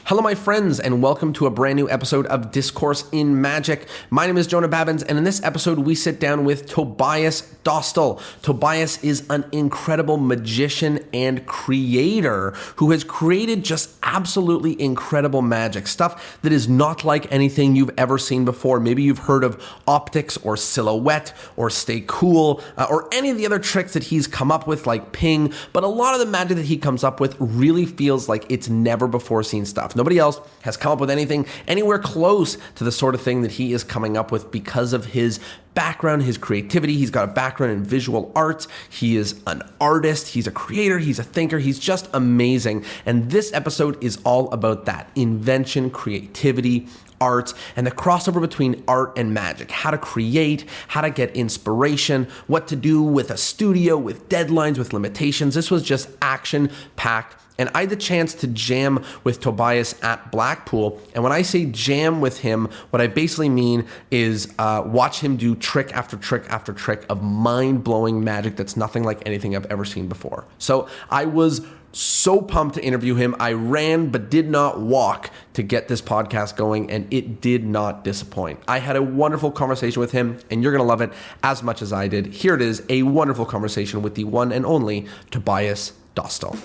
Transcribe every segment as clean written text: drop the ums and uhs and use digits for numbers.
Hello, my friends, and welcome to a brand new episode of Discourse in Magic. My name is Jonah, and in this episode, we sit down with Tobias Dostal. Tobias is an incredible magician and creator who has created just absolutely incredible magic, stuff that is not like anything you've ever seen before. Maybe you've heard of optics or silhouette or stay cool or any of the other tricks that he's come up with, like ping, but a lot of the magic that he comes up with really feels like it's never before seen stuff. Nobody else has come up with anything anywhere close to the sort of thing that he is coming up with because of his background, his creativity. He's got a background in visual arts. He is an artist. He's a creator. He's a thinker. He's just amazing. And this episode is all about that: invention, creativity, arts, and the crossover between art and magic. How to create, how to get inspiration, what to do with a studio, with deadlines, with limitations. This was just action-packed. And I had the chance to jam with Tobias at Blackpool. And when I say jam with him, what I basically mean is watch him do trick after trick after trick of mind-blowing magic that's nothing like anything I've ever seen before. So I was so pumped to interview him. I ran but did not walk to get this podcast going, and it did not disappoint. I had a wonderful conversation with him, and you're going to love it as much as I did. Here it is, a wonderful conversation with the one and only Tobias Dostal.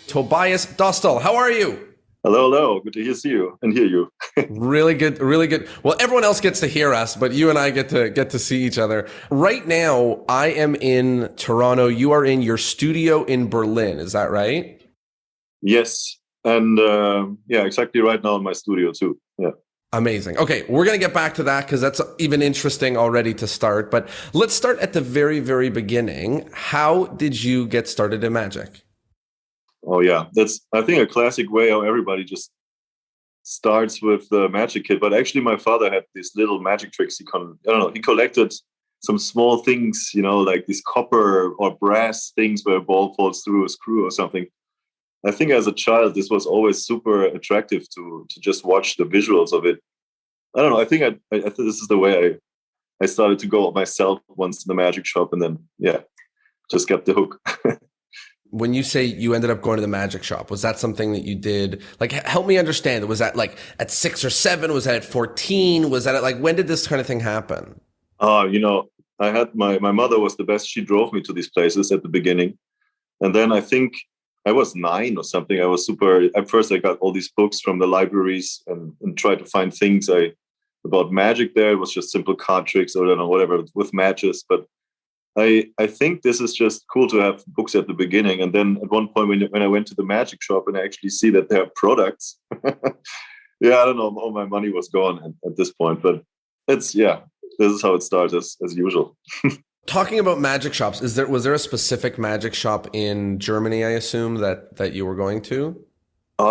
Tobias Dostal, how are you? Hello. Good to see you and hear you. Really good. Well, everyone else gets to hear us, but you and I get to see each other. Right now, I am in Toronto. You are in your studio in Berlin. Is that right? Yes. And exactly right now in my studio too. Yeah. Amazing. Okay, we're going to get back to that because that's even interesting already to start. But let's start at the very, very beginning. How did you get started in magic? Oh yeah, that's, I think, a classic way how everybody just starts with the magic kit. But actually, my father had these little magic tricks. He collected some small things, like these copper or brass things where a ball falls through a screw or something. I think as a child, this was always super attractive to just watch the visuals of it. I don't know. I think I think this is the way I started to go myself once in the magic shop, and then just got the hook. When you say you ended up going to the magic shop, was that something that you did? Like, help me understand. Was that like at 6 or 7? Was that at 14? Was that at when did this kind of thing happen? I had my mother was the best. She drove me to these places at the beginning. And then I think I was 9 or something. I was at first I got all these books from the libraries and tried to find things about magic there. It was just simple card tricks or whatever with matches. But I think this is just cool to have books at the beginning. And then at one point when I went to the magic shop and I actually see that there are products, I don't know, all my money was gone at this point. But this is how it starts as usual. Talking about magic shops, was there a specific magic shop in Germany, I assume, that you were going to?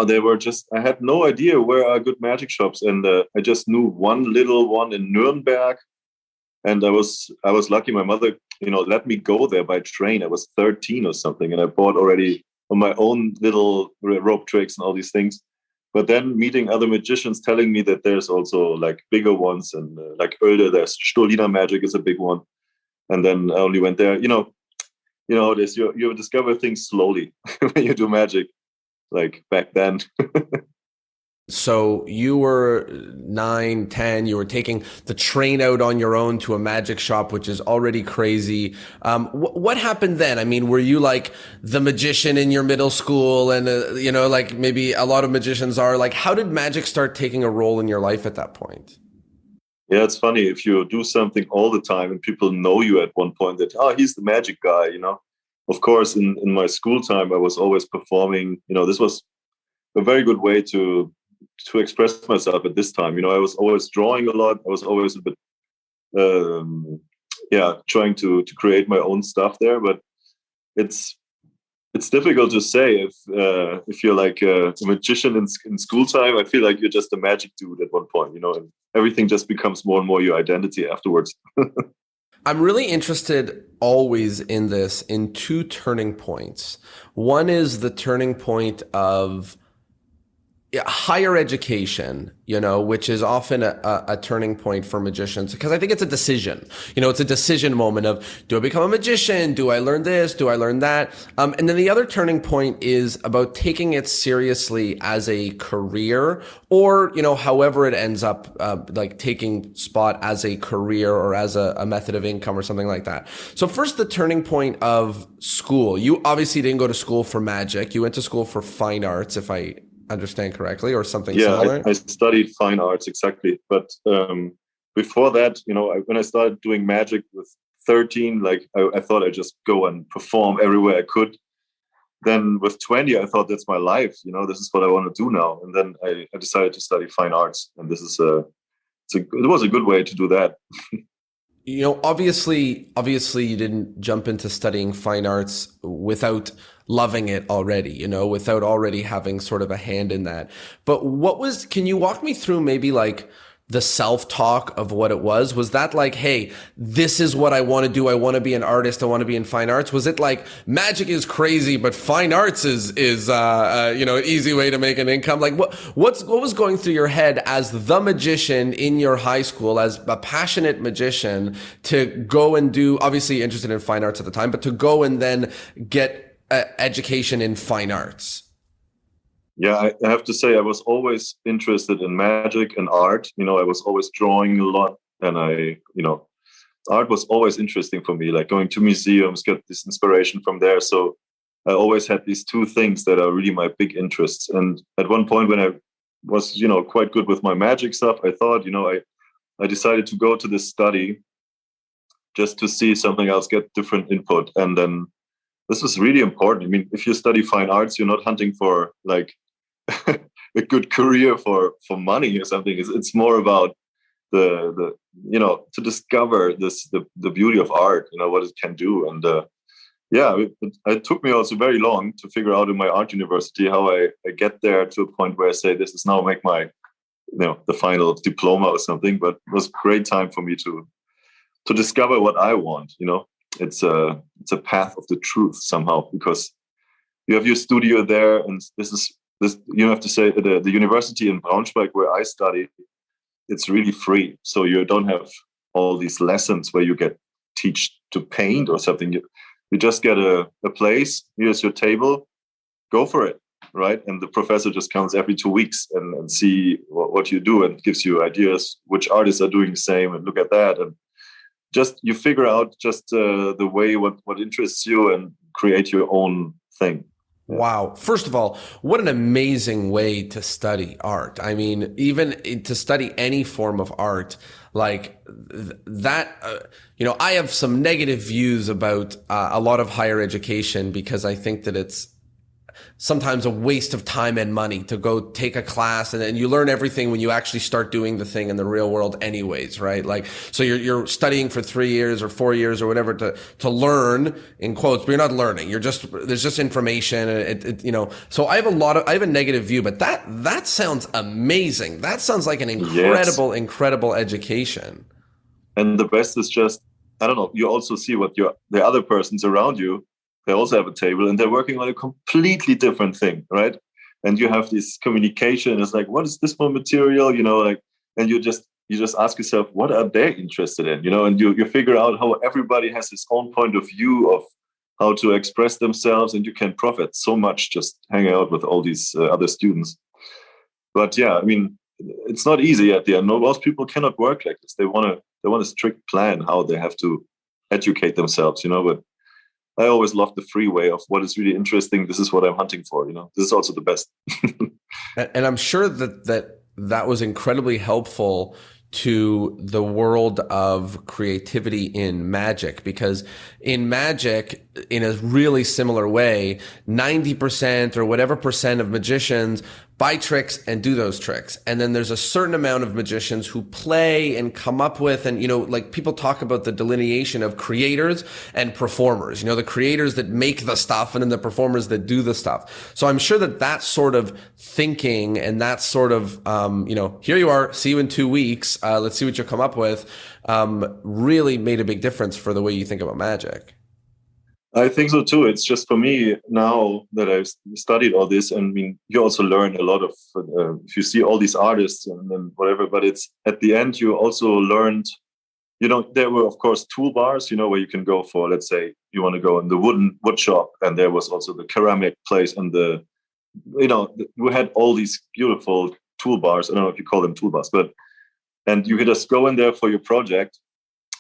They were I had no idea where are good magic shops. And I just knew one little one in Nuremberg. And I was lucky. My mother, let me go there by train. I was 13 or something, and I bought already on my own little rope tricks and all these things. But then meeting other magicians telling me that there's also like bigger ones, and like Oelde, there's Stoliner magic is a big one. And then I only went there. This you discover things slowly when you do magic, like back then. So you were 9, 10, you were taking the train out on your own to a magic shop, which is already crazy. What happened then? I mean, were you like the magician in your middle school and, like maybe a lot of magicians are? Like, how did magic start taking a role in your life at that point? Yeah, it's funny if you do something all the time and people know you at one point that, he's the magic guy, Of course, in my school time, I was always performing. This was a very good way to express myself at this time. I was always drawing a lot. I was always a bit, trying to create my own stuff there. But it's difficult to say if you're like a magician in school time. I feel like you're just a magic dude at one point, and everything just becomes more and more your identity afterwards. I'm really interested always in 2 turning points. One is the turning point of higher education, which is often a turning point for magicians, because I think it's a decision. It's a decision moment of, do I become a magician? Do I learn this? Do I learn that? And then the other turning point is about taking it seriously as a career, or, however it ends up, like taking spot as a career or as a method of income or something like that. So first, the turning point of school. You obviously didn't go to school for magic. You went to school for fine arts, if I understand correctly, or something similar? I studied fine arts, exactly. But before that, when I started doing magic with 13, like I thought I'd just go and perform everywhere I could. Then with 20, I thought that's my life. This is what I want to do now. And then I decided to study fine arts, and this is it was a good way to do that. Obviously you didn't jump into studying fine arts without loving it already, without already having sort of a hand in that. But can you walk me through maybe like the self-talk of what it was? Was that like, hey, this is what I want to do. I want to be an artist. I want to be in fine arts. Was it like magic is crazy, but fine arts is an easy way to make an income? Like what was going through your head as the magician in your high school, as a passionate magician, to go and do, obviously interested in fine arts at the time, but to go and then get education in fine arts? Yeah, I have to say I was always interested in magic and art. I was always drawing a lot, and art was always interesting for me, like going to museums, get this inspiration from there. So I always had these two things that are really my big interests. And at one point when I was, quite good with my magic stuff, I thought, I decided to go to this study just to see something else, get different input. And then this was really important. I mean, if you study fine arts, you're not hunting for like a good career for money or something. It's more about the to discover the beauty of art, what it can do. And it took me also very long to figure out in my art university how I get there to a point where I say this is now make my the final diploma or something. But it was a great time for me to discover what I want. It's a path of the truth somehow, because you have your studio there, and this you have to say the university in Braunschweig where I studied, it's really free. So you don't have all these lessons where you get teach to paint or something. You just get a place. Here's your table, go for it, right? And the professor just comes every 2 weeks and see what you do and gives you ideas which artists are doing the same, and look at that, and just you figure out just the way what interests you and create your own thing. Wow. First of all, what an amazing way to study art. I mean, even to study any form of art like that, I have some negative views about a lot of higher education, because I think that it's sometimes a waste of time and money to go take a class, and then you learn everything when you actually start doing the thing in the real world anyways, right? Like, so you're studying for 3 years or 4 years or whatever to learn, in quotes, but you're not learning. There's just information. So I have a negative view, but that sounds amazing. That sounds like an incredible education. And the best is just, I don't know, you also see what the other persons around you, they also have a table and they're working on a completely different thing, right? And you have this communication. It's like, what is this for material? And you just ask yourself, what are they interested in? And you figure out how everybody has his own point of view of how to express themselves, and you can profit so much just hanging out with all these other students. But yeah, I mean, it's not easy at the end. No, most people cannot work like this. They want a strict plan how they have to educate themselves, but I always love the free way of what is really interesting. This is what I'm hunting for. This is also the best. And I'm sure that was incredibly helpful to the world of creativity in magic, because in magic, in a really similar way, 90% or whatever percent of magicians buy tricks and do those tricks. And then there's a certain amount of magicians who play and come up with, and, like people talk about the delineation of creators and performers, the creators that make the stuff and then the performers that do the stuff. So I'm sure that sort of thinking and that sort of, here you are, see you in 2 weeks. Let's see what you'll come up with. Really made a big difference for the way you think about magic. I think so too. It's just for me now that I've studied all this, and I mean, you also learn a lot of, if you see all these artists and then whatever, but it's at the end, you also learned, there were of course toolbars, where you can go for, let's say you want to go in the wood shop, and there was also the ceramic place and we had all these beautiful toolbars. I don't know if you call them toolbars, and you could just go in there for your project.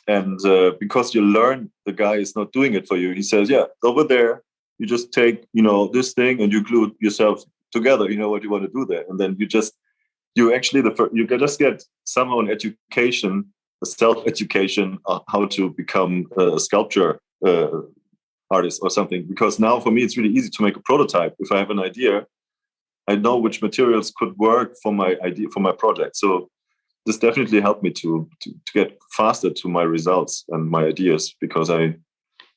And because you learn the guy is not doing it for you, he says, yeah, over there, you just take, this thing and you glue it yourself together. You know what you want to do there. And then you just get somehow an education, a self-education on how to become a sculpture artist or something. Because now for me, it's really easy to make a prototype. If I have an idea, I know which materials could work for my idea, for my project. So this definitely helped me to get faster to my results and my ideas, because I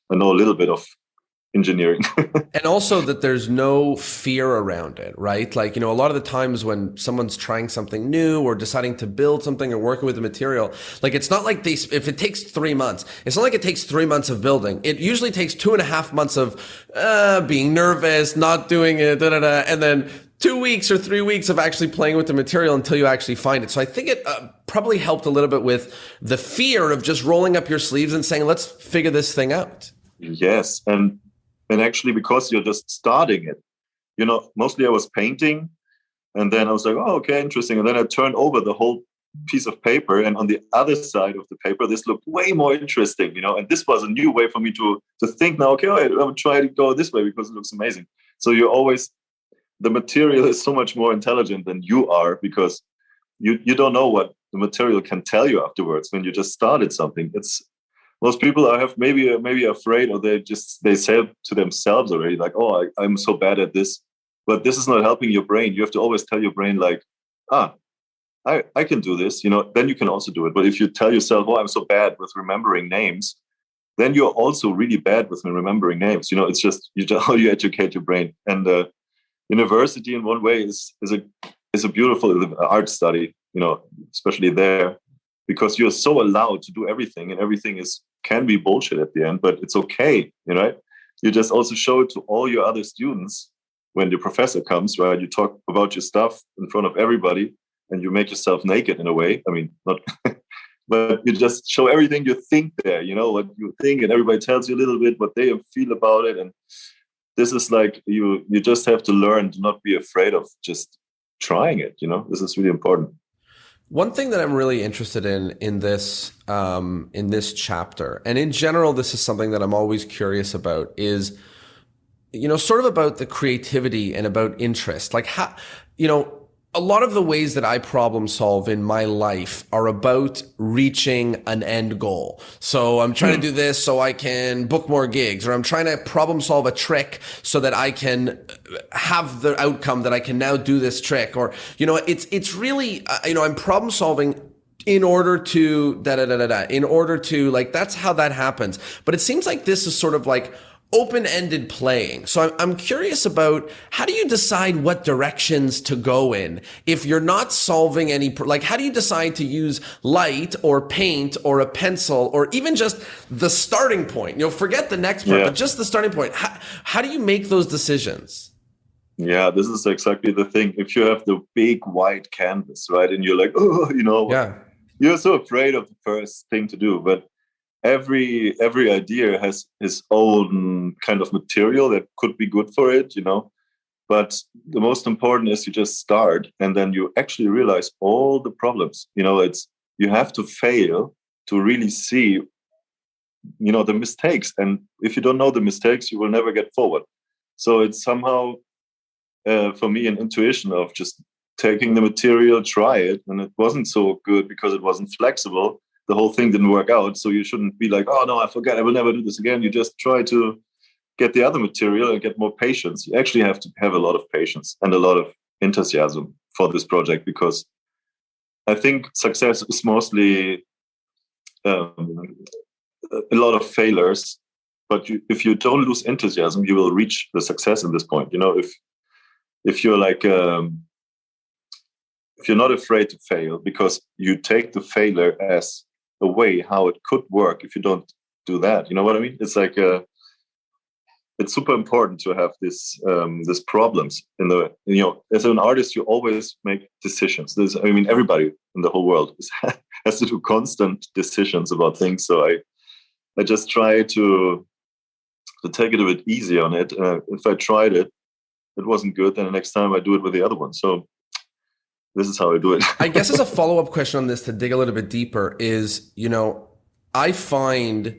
know a little bit of engineering. And also that there's no fear around it, right? Like, a lot of the times when someone's trying something new or deciding to build something or working with a material, like it's not like if it takes 3 months, it's not like it takes 3 months of building. It usually takes 2.5 months of being nervous, not doing it, and then 2 weeks or 3 weeks of actually playing with the material until you actually find it. So I think it probably helped a little bit with the fear of just rolling up your sleeves and saying, let's figure this thing out. Yes. And actually, because you're just starting it, mostly I was painting, and then I was like, oh, okay, interesting. And then I turned over the whole piece of paper, and on the other side of the paper, this looked way more interesting, and this was a new way for me to think now, okay, I will try to go this way because it looks amazing. So the material is so much more intelligent than you are, because you don't know what the material can tell you afterwards when you just started something. Most people are maybe afraid, or they say to themselves already, like, oh, I'm so bad at this. But this is not helping your brain. You have to always tell your brain, like, I can do this, then you can also do it. But if you tell yourself, oh, I'm so bad with remembering names, then you're also really bad with remembering names. It's just how you educate your brain. And university in one way is a beautiful art study, especially there, because you're so allowed to do everything, and everything can be bullshit at the end, but it's okay, right? You just also show it to all your other students when the professor comes, right? You talk about your stuff in front of everybody, and you make yourself naked in a way. I mean, not, but you just show everything you think there, what you think, and everybody tells you a little bit what they feel about it. And this is like, you just have to learn to not be afraid of just trying it. This is really important. One thing that I'm really interested in this chapter, and in general, this is something that I'm always curious about, is, sort of about the creativity and about interest. Like how, a lot of the ways that I problem solve in my life are about reaching an end goal. So I'm trying to do this so I can book more gigs, or I'm trying to problem solve a trick so that I can have the outcome that I can now do this trick. Or, it's really, I'm problem solving in order to in order to, like, that's how that happens. But it seems like this is sort of like open-ended playing. So I'm curious about, how do you decide what directions to go in if you're not solving any, like, how do you decide to use light or paint or a pencil, or even just the starting point? Forget the next part, but just the starting point. How do you make those decisions? Yeah, this is exactly the thing. If you have the big white canvas, right, and you're like, you're so afraid of the first thing to do, but every idea has its own kind of material that could be good for it, But the most important is you just start, and then you actually realize all the problems. You have to fail to really see, the mistakes. And if you don't know the mistakes, you will never get forward. So it's somehow, for me, an intuition of just taking the material, try it, and it wasn't so good because it wasn't flexible. The whole thing didn't work out. So you shouldn't be like, oh no, I forgot, I will never do this again. You just try to get the other material and get more patience. You actually have to have a lot of patience and a lot of enthusiasm for this project, because I think success is mostly a lot of failures. But if you don't lose enthusiasm, you will reach the success in this point. If you're like, if you're not afraid to fail, because you take the failure as a way how it could work. If you don't do that, you know what I mean? It's like it's super important to have this problems in the, as an artist, you always make decisions. Everybody in the whole world has to do constant decisions about things. So I just try to take it a bit easy on it. If I tried it wasn't good, then the next time I do it with the other one. So this is how I do it. I guess as a follow-up question on this, to dig a little bit deeper, is, I find,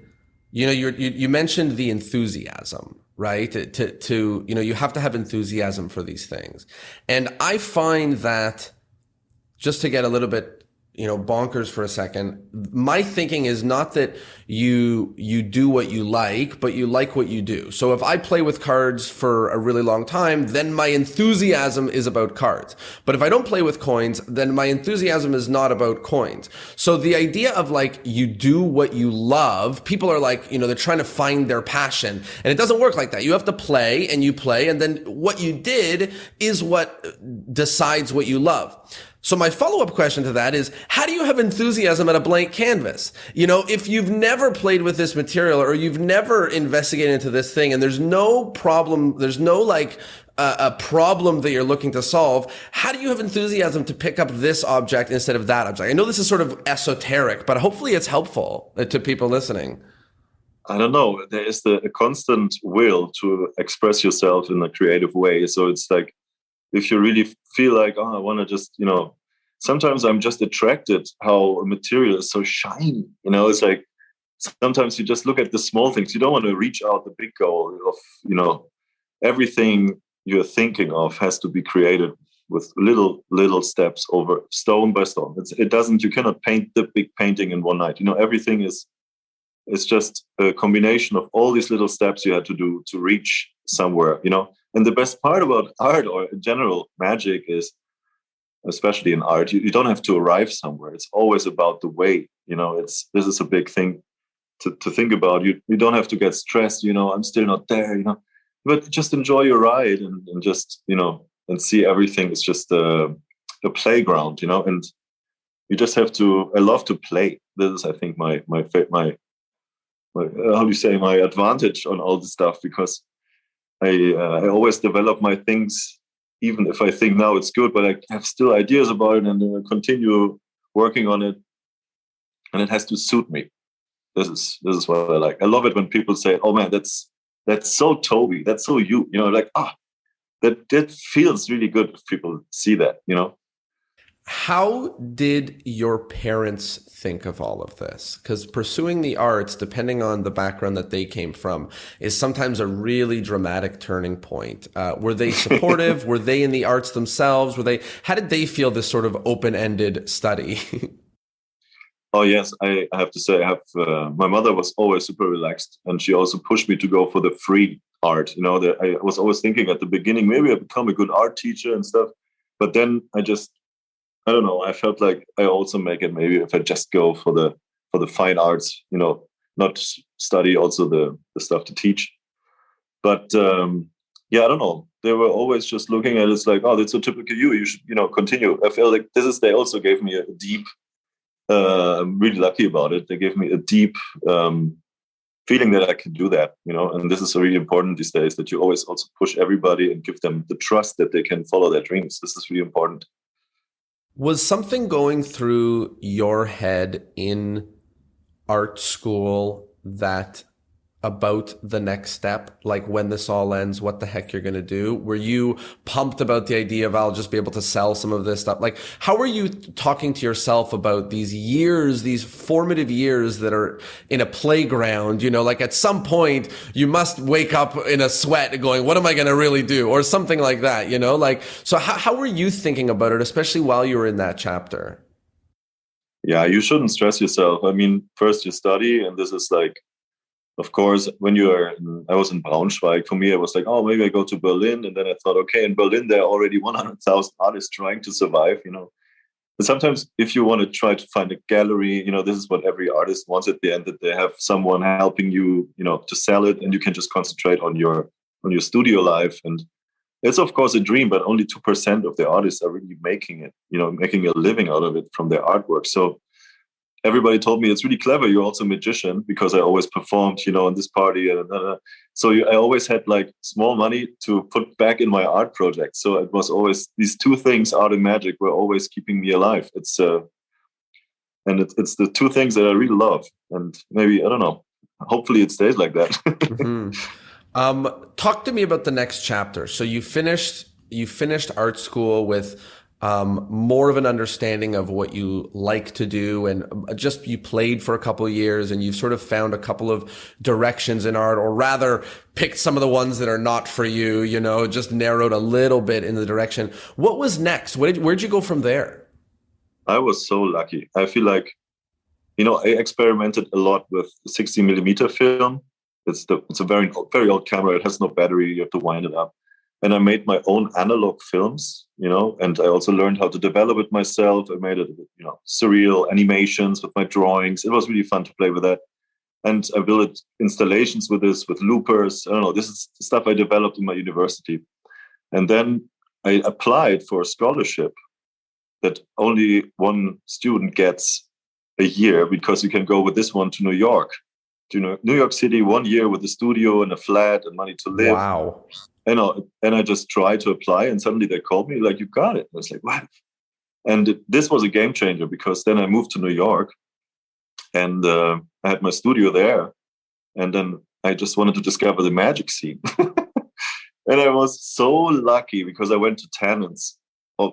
you mentioned the enthusiasm, right? To you have to have enthusiasm for these things. And I find that, just to get a little bit, bonkers for a second, my thinking is not that you do what you like, but you like what you do. So if I play with cards for a really long time, then my enthusiasm is about cards. But if I don't play with coins, then my enthusiasm is not about coins. So the idea of like, you do what you love, people are like, they're trying to find their passion, and it doesn't work like that. You have to play, and you play, and then what you did is what decides what you love. So my follow-up question to that is, how do you have enthusiasm at a blank canvas? If you've never played with this material, or you've never investigated into this thing, and there's no problem, there's no like a problem that you're looking to solve, how do you have enthusiasm to pick up this object instead of that object? I know this is sort of esoteric, but hopefully it's helpful to people listening. I don't know. There is a constant will to express yourself in a creative way. So it's like, if you really feel like, oh, I want to just, sometimes I'm just attracted how a material is so shiny. It's like, sometimes you just look at the small things. You don't want to reach out the big goal of, everything you're thinking of has to be created with little steps over stone by stone. You cannot paint the big painting in one night. Everything is just a combination of all these little steps you had to do to reach somewhere, And the best part about art, or in general magic, is, especially in art, you don't have to arrive somewhere. It's always about the way. This is a big thing to think about. You don't have to get stressed. I'm still not there. But just enjoy your ride and just and see everything is just a playground. And you just have to. I love to play. This is, I think, my how do you say, my advantage on all this stuff, because I always develop my things, even if I think now it's good, but I have still ideas about it, and continue working on it, and it has to suit me. This is what I like. I love it when people say, "Oh man, that's so Toby, that's so you." That feels really good if people see that. How did your parents think of all of this? Because pursuing the arts, depending on the background that they came from, is sometimes a really dramatic turning point. Were they supportive? Were they in the arts themselves? How did they feel this sort of open-ended study? Oh, yes. I have to say, my mother was always super relaxed, and she also pushed me to go for the free art. I was always thinking at the beginning, maybe I become a good art teacher and stuff. But then I don't know. I felt like I also make it maybe if I just go for the fine arts, not study also the stuff to teach. But I don't know. They were always just looking at it like, oh, that's so typical you. You should, continue. I feel like they also gave me a deep. I'm really lucky about it. They gave me a deep feeling that I can do that, And this is really important these days, that you always also push everybody and give them the trust that they can follow their dreams. This is really important. Was something going through your head in art school that about the next step, like when this all ends, what the heck you're going to do? Were you pumped about the idea of, I'll just be able to sell some of this stuff? Like, how were you talking to yourself about these years, these formative years that are in a playground? Like at some point you must wake up in a sweat going, what am I going to really do? Or something like that, like, so how were you thinking about it, especially while you were in that chapter? Yeah, you shouldn't stress yourself. First you study, and this is like, of course, when I was in Braunschweig, for me, I was like, oh, maybe I go to Berlin. And then I thought, okay, in Berlin, there are already 100,000 artists trying to survive, And sometimes if you want to try to find a gallery, this is what every artist wants at the end, that they have someone helping you, to sell it, and you can just concentrate on your studio life. And it's, of course, a dream, but only 2% of the artists are really making it, making a living out of it from their artwork. So everybody told me it's really clever. You're also a magician, because I always performed, in this party. So I always had like small money to put back in my art project. So it was always these two things, art and magic, were always keeping me alive. It's the two things that I really love. And maybe, I don't know, hopefully it stays like that. Talk to me about the next chapter. So you finished art school with more of an understanding of what you like to do, and just you played for a couple of years, and you've sort of found a couple of directions in art, or rather picked some of the ones that are not for you, just narrowed a little bit in the direction. What was next? Where'd you go from there? I was so lucky. I feel like, I experimented a lot with 60 millimeter film. It's a very, very old camera. It has no battery. You have to wind it up. And I made my own analog films, and I also learned how to develop it myself. I made it, surreal animations with my drawings. It was really fun to play with that. And I built installations with this, with loopers. I don't know, this is stuff I developed in my university. And then I applied for a scholarship that only one student gets a year, because you can go with this one to New York. To New York City, 1 year with a studio and a flat and money to live. Wow. And I just tried to apply, and suddenly they called me like, you got it. I was like, what? And this was a game changer, because then I moved to New York, and I had my studio there. And then I just wanted to discover the magic scene. And I was so lucky, because I went to Tannen's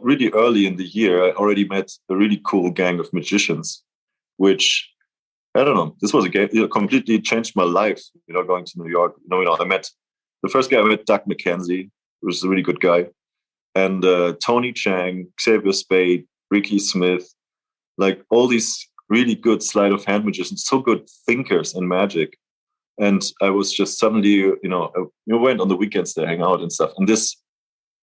really early in the year. I already met a really cool gang of magicians, which, I don't know, this was a game, completely changed my life, going to New York. I met the first guy I met, Doug McKenzie, who was a really good guy, and Tony Chang, Xavier Spade, Ricky Smith, like all these really good sleight of hand magicians, so good thinkers in magic. And I was just suddenly, I went on the weekends to hang out and stuff. And this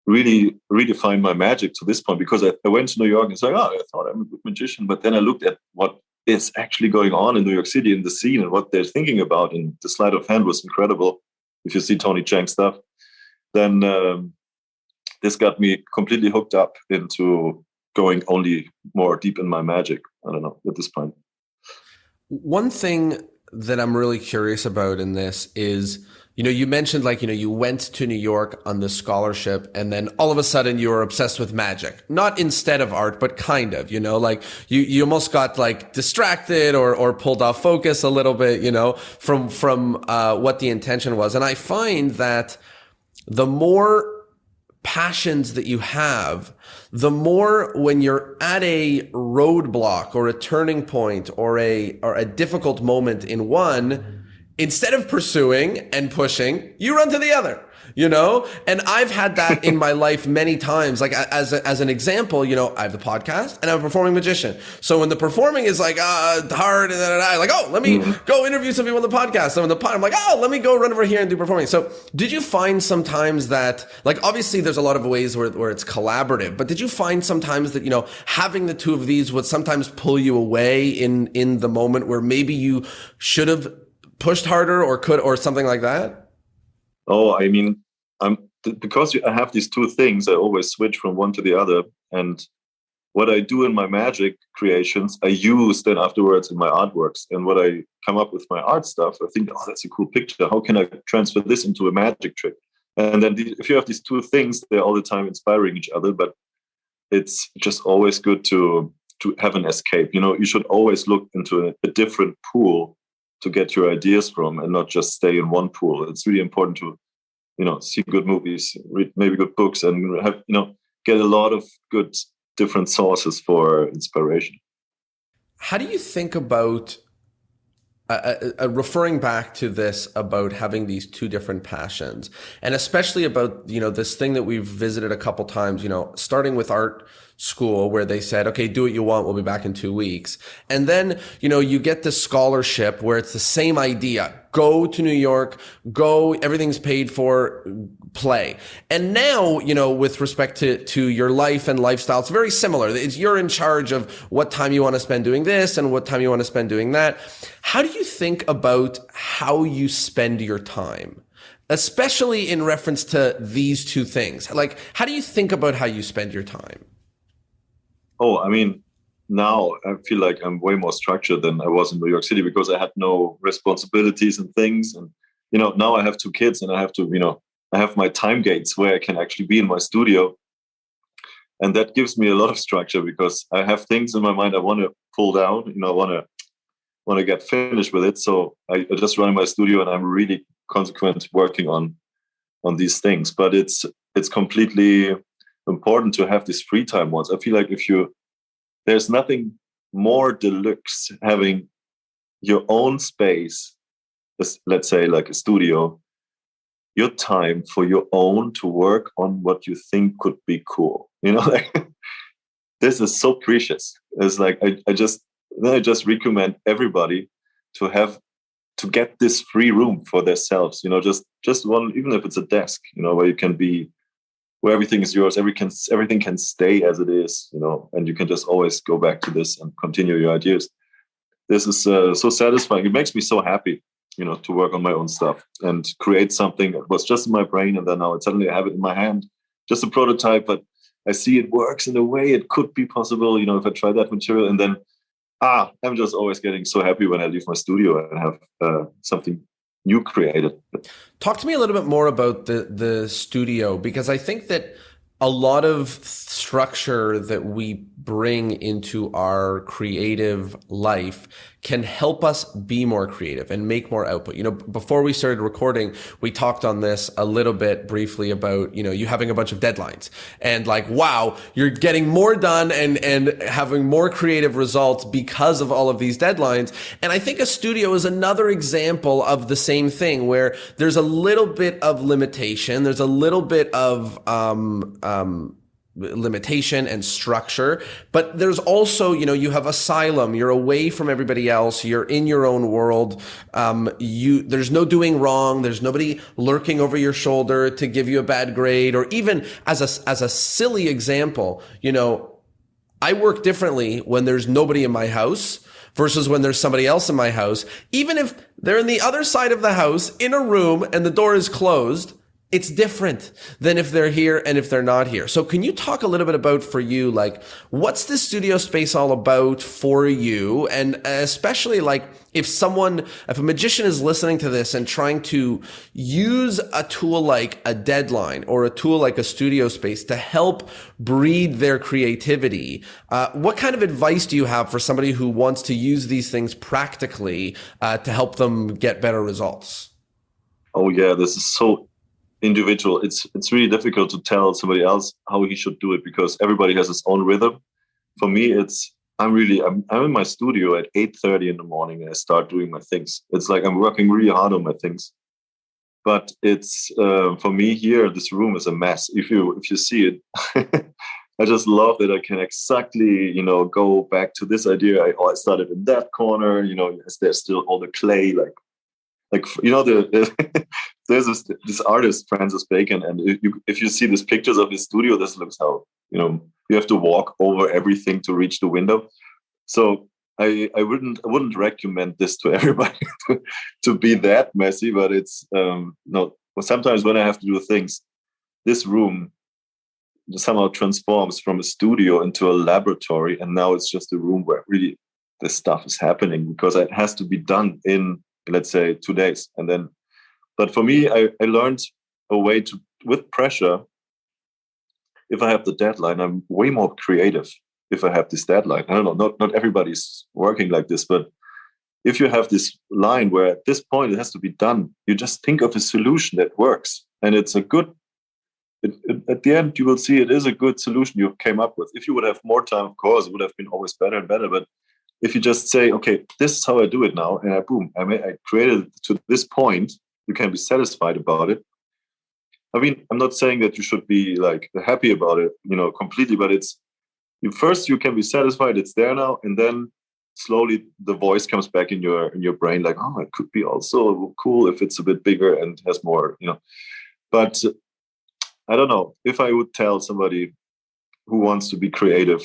really redefined my magic to this point, because I went to New York and it's like, I thought I'm a good magician. But then I looked at what is actually going on in New York City in the scene and what they're thinking about. And the sleight of hand was incredible. If you see Tony Chang stuff, then this got me completely hooked up into going only more deep in my magic. I don't know, at this point. One thing that I'm really curious about in this is, you mentioned you went to New York on the scholarship, and then all of a sudden you were obsessed with magic, not instead of art, but kind of, you almost got distracted or pulled off focus a little bit, from what the intention was. And I find that the more passions that you have, the more, when you're at a roadblock or a turning point or a difficult moment in one, instead of pursuing and pushing, you run to the other, And I've had that in my life many times. Like as an example, I have the podcast and I'm a performing magician. So when the performing is hard, and then I let me go interview some people on the podcast. So I'm like, let me go run over here and do performing. So did you find sometimes that, obviously there's a lot of ways where it's collaborative, but did you find sometimes that, having the two of these would sometimes pull you away in the moment where maybe you should have pushed harder or could, or something like that? Oh, I mean, because I have these two things, I always switch from one to the other. And what I do in my magic creations, I use then afterwards in my artworks. And what I come up with my art stuff, I think, that's a cool picture. How can I transfer this into a magic trick? And then if you have these two things, they're all the time inspiring each other. But it's just always good to have an escape. You should always look into a different pool to get your ideas from, and not just stay in one pool. It's really important to, see good movies, read maybe good books, and have, get a lot of good different sources for inspiration. How do you think about referring back to this about having these two different passions, and especially about, this thing that we've visited a couple times, starting with art school, where they said, okay, do what you want, we'll be back in 2 weeks. And then, you get this scholarship where it's the same idea. Go to New York, everything's paid for, play. And now, with respect to your life and lifestyle, it's very similar. You're in charge of what time you want to spend doing this and what time you want to spend doing that. How do you think about how you spend your time, especially in reference to these two things? How do you think about how you spend your time? Oh, I mean, now I feel like I'm way more structured than I was in New York City because I had no responsibilities and things. And, now I have two kids and I have to, I have my time gates where I can actually be in my studio. And that gives me a lot of structure because I have things in my mind I want to pull down, I want to get finished with it. So I just run in my studio and I'm really consequent working on these things. But it's completely important to have this free time once. I feel like there's nothing more deluxe having your own space, let's say like a studio, your time for your own to work on what you think could be cool. This is so precious. It's like I just recommend everybody to get this free room for themselves. Just one, even if it's a desk, where you can be, where everything is yours. Everything can stay as it is, and you can just always go back to this and continue your ideas. This is so satisfying. It makes me so happy, to work on my own stuff and create something that was just in my brain, and then now suddenly I have it in my hand, just a prototype, but I see it works in a way it could be possible, if I try that material, and then I'm just always getting so happy when I leave my studio and have something new created. Talk to me a little bit more about the studio, because I think that a lot of structure that we bring into our creative life can help us be more creative and make more output. Before we started recording, we talked on this a little bit briefly about, you having a bunch of deadlines and like, wow, you're getting more done and having more creative results because of all of these deadlines. And I think a studio is another example of the same thing, where there's a little bit of limitation. There's a little bit of, limitation and structure, but there's also, you have asylum, you're away from everybody else, you're in your own world. There's no doing wrong. There's nobody lurking over your shoulder to give you a bad grade, or even as a silly example, I work differently when there's nobody in my house versus when there's somebody else in my house. Even if they're in the other side of the house in a room and the door is closed, it's different than if they're here and if they're not here. So can you talk a little bit about, for you, like, what's this studio space all about for you? And especially like if a magician is listening to this and trying to use a tool like a deadline or a tool like a studio space to help breed their creativity, what kind of advice do you have for somebody who wants to use these things practically to help them get better results? Oh yeah, this is so individual. It's really difficult to tell somebody else how he should do it because everybody has his own rhythm. For me, I'm in my studio at 8:30 in the morning and I start doing my things. It's like I'm working really hard on my things. But it's for me here, this room is a mess. If you see it, I just love that I can exactly go back to this idea. I started in that corner. There's still all the clay, there's this artist Francis Bacon, and if you see these pictures of his studio, this looks how you have to walk over everything to reach the window. So I wouldn't recommend this to everybody to be that messy, but it's no. Sometimes when I have to do things, this room somehow transforms from a studio into a laboratory, and now it's just a room where really this stuff is happening because it has to be done in, let's say, 2 days. And then, but for me, I learned a way to, with pressure, if I have the deadline, I'm way more creative if I have this deadline. I don't know, not everybody's working like this, but if you have this line where at this point it has to be done, you just think of a solution that works. And it's a good, at the end, you will see it is a good solution you came up with. If you would have more time, of course, it would have been always better and better. But if you just say, okay, this is how I do it now, and I created it to this point, you can be satisfied about it. I mean, I'm not saying that you should be like happy about it, completely, but you can be satisfied, it's there now, and then slowly the voice comes back in your brain, like, oh, it could be also cool if it's a bit bigger and has more, But I don't know, if I would tell somebody who wants to be creative,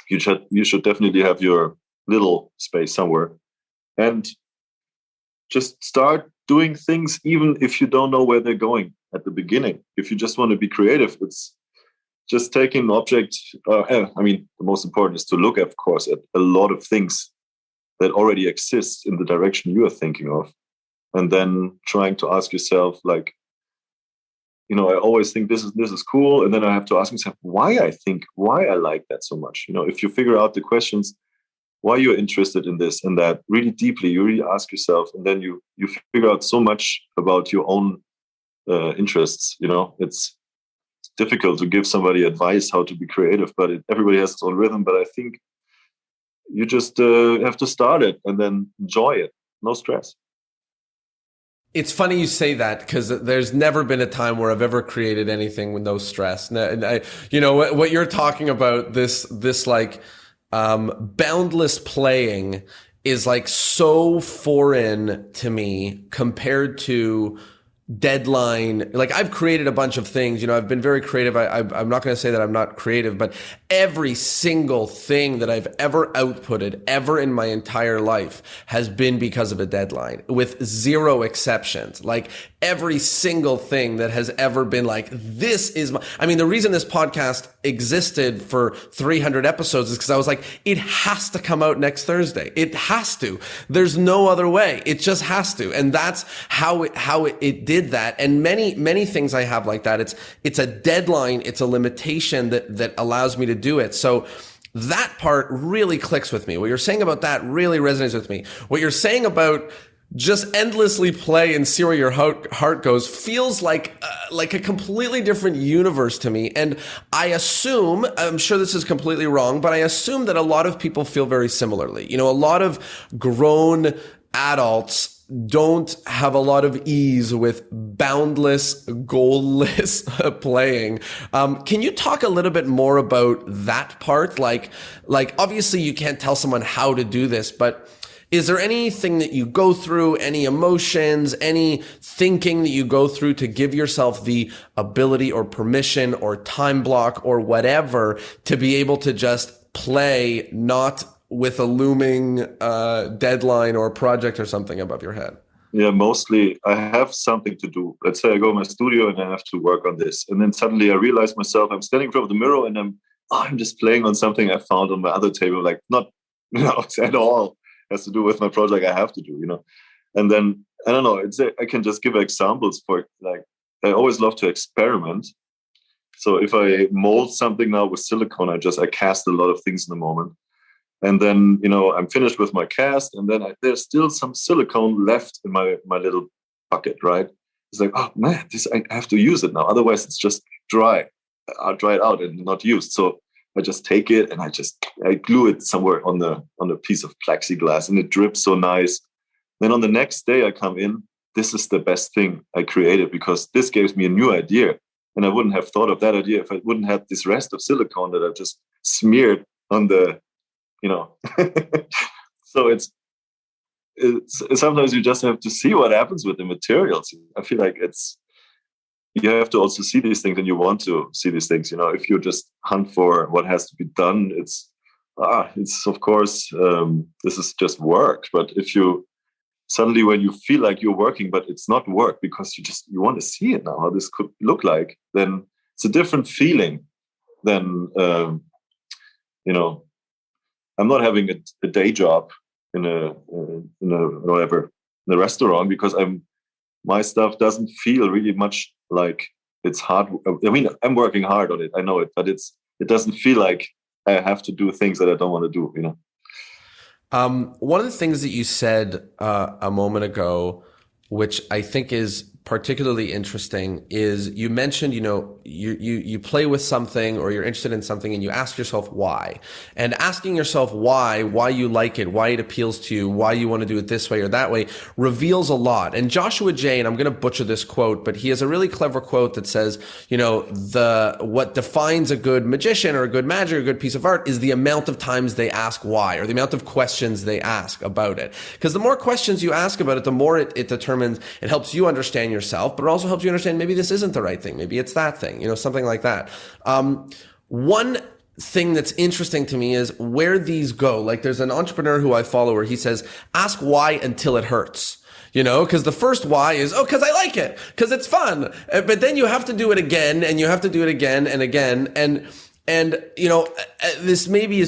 you should definitely have your little space somewhere and just start doing things, even if you don't know where they're going at the beginning. If you just want to be creative, just taking an object. I mean, the most important is to look, of course, at a lot of things that already exist in the direction you are thinking of, and then trying to ask yourself, like, I always think this is cool, and then I have to ask myself why I like that so much. If you figure out the questions, why you're interested in this and that really deeply, you really ask yourself, and then you figure out so much about your own interests. It's difficult to give somebody advice how to be creative, but everybody has its own rhythm. But I think you just have to start it and then enjoy it. No stress. It's funny you say that, because there's never been a time where I've ever created anything with no stress. And what you're talking about, this like boundless playing is like so foreign to me compared to deadline. Like, I've created a bunch of things, I've been very creative. I'm not going to say that I'm not creative, but every single thing that I've ever outputted ever in my entire life has been because of a deadline, with zero exceptions. Like, every single thing that has ever been like, this is the reason this podcast existed for 300 episodes is because I was like, it has to come out next Thursday. It has to. There's no other way. It just has to. And that's how it did that. And many things I have like that. It's a deadline. It's a limitation that allows me to do it. So that part really clicks with me. What you're saying about that really resonates with me. What you're saying about just endlessly play and see where your heart goes feels like a completely different universe to me. And I assume, I'm sure this is completely wrong, but I assume that a lot of people feel very similarly. A lot of grown adults don't have a lot of ease with boundless, goalless playing. Can you talk a little bit more about that part? Like obviously you can't tell someone how to do this, but is there anything that you go through, any emotions, any thinking that you go through to give yourself the ability or permission or time block or whatever to be able to just play, not with a looming deadline or project or something above your head? Yeah, mostly I have something to do. Let's say I go to my studio and I have to work on this. And then suddenly I realize myself, I'm standing in front of the mirror and I'm just playing on something I found on my other table, like not at all has to do with my project I have to do, And then, I don't know, I can just give examples for it. Like, I always love to experiment. So if I mold something now with silicone, I cast a lot of things in the moment. And then, I'm finished with my cast, and then there's still some silicone left in my little bucket, right? It's like, oh man, I have to use it now. Otherwise it's just dry. I'll dry it out and not used. So I just take it and I glue it somewhere on a piece of plexiglass, and it drips so nice. Then on the next day I come in, this is the best thing I created because this gives me a new idea. And I wouldn't have thought of that idea if I wouldn't have this rest of silicone that I've just smeared on the, So it's sometimes you just have to see what happens with the materials. I feel like you have to also see these things, and you want to see these things. If you just hunt for what has to be done, it's of course, this is just work. But if you suddenly, when you feel like you're working, but it's not work because you want to see it now, how this could look like, then it's a different feeling than, I'm not having a day job in a restaurant because my stuff doesn't feel really much like it's hard. I mean, I'm working hard on it. I know it, but it doesn't feel like I have to do things that I don't want to do, One of the things that you said a moment ago, which I think is particularly interesting, is you mentioned, you play with something or you're interested in something and you ask yourself why. And asking yourself why you like it, why it appeals to you, why you want to do it this way or that way reveals a lot. And Joshua J., and I'm going to butcher this quote, but he has a really clever quote that says, what defines a good magician or a good magic or a good piece of art is the amount of times they ask why, or the amount of questions they ask about it. Because the more questions you ask about it, the more it determines, it helps you understand yourself, but it also helps you understand maybe this isn't the right thing. Maybe it's that thing, something like that. One thing that's interesting to me is where these go. Like, there's an entrepreneur who I follow where he says, ask why until it hurts. because the first why is, because I like it, because it's fun. But then you have to do it again, and you have to do it again and again. And this maybe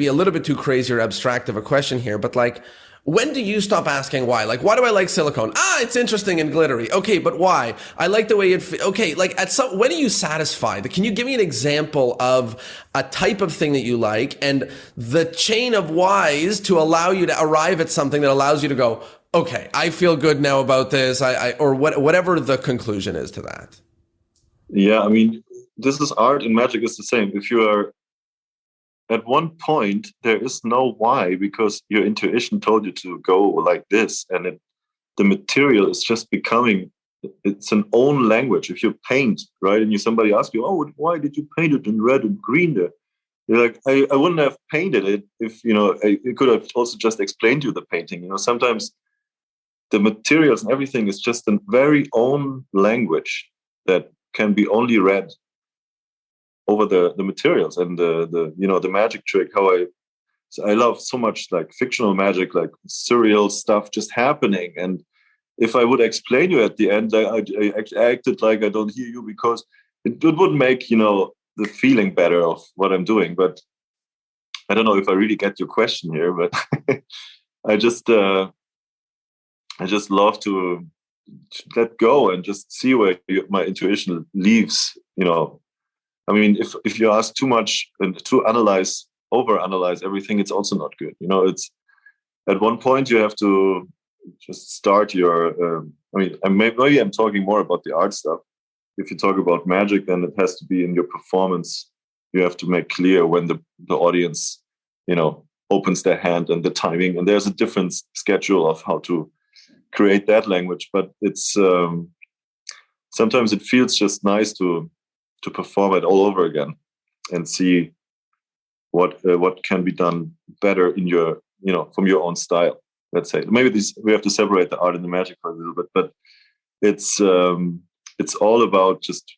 a little bit too crazy or abstract of a question here, but like, when do you stop asking why? Like, why do I like silicone? It's interesting and glittery. Okay, but why? I like the way it okay, like when are you satisfied? Can you give me an example of a type of thing that you like and the chain of whys to allow you to arrive at something that allows you to go, okay, I feel good now about this, or whatever the conclusion is to that. Yeah, I mean, this is art, and magic is the same. If you are at one point, there is no why, because your intuition told you to go like this, and the material is just becoming, it's an own language. If you paint, right, and somebody asks you, oh, why did you paint it in red and green there? You're like, I wouldn't have painted it if, I could have also just explained to you the painting. Sometimes the materials and everything is just a very own language that can be only read over the materials. And the magic trick, I love so much like fictional magic, like surreal stuff just happening. And if I would explain you at the end, I acted like I don't hear you, because it wouldn't make the feeling better of what I'm doing. But I don't know if I really get your question here, but I just love to let go and just see where my intuition leaves. I mean, if you ask too much and to overanalyze everything, it's also not good. It's at one point you have to just start your. Maybe I'm talking more about the art stuff. If you talk about magic, then it has to be in your performance. You have to make clear when the audience, opens their hand, and the timing. And there's a different schedule of how to create that language. But it's sometimes it feels just nice to perform it all over again and see what can be done better in your, from your own style. Let's say maybe we have to separate the art and the magic for a little bit, but it's all about just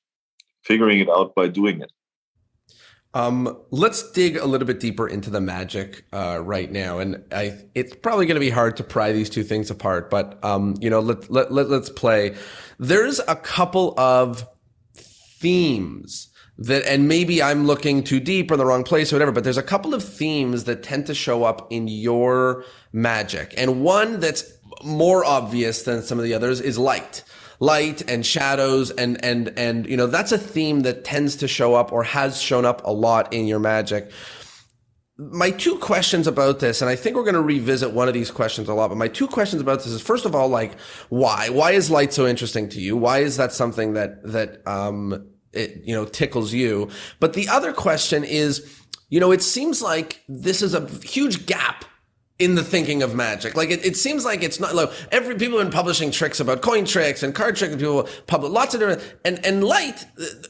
figuring it out by doing it. Let's dig a little bit deeper into the magic right now, and it's probably going to be hard to pry these two things apart. But let's play. There's a couple of themes and maybe I'm looking too deep or in the wrong place or whatever, but there's a couple of themes that tend to show up in your magic. And one that's more obvious than some of the others is light and shadows. And that's a theme that tends to show up or has shown up a lot in your magic. My two questions about this, and I think we're going to revisit one of these questions a lot, but my two questions about this is, first of all, like, why? Why is light so interesting to you? Why is that something that it tickles you? But the other question is, it seems like this is a huge gap in the thinking of magic. Like it seems like it's not like people have been publishing tricks about coin tricks and card tricks, and people publish lots of different, and light,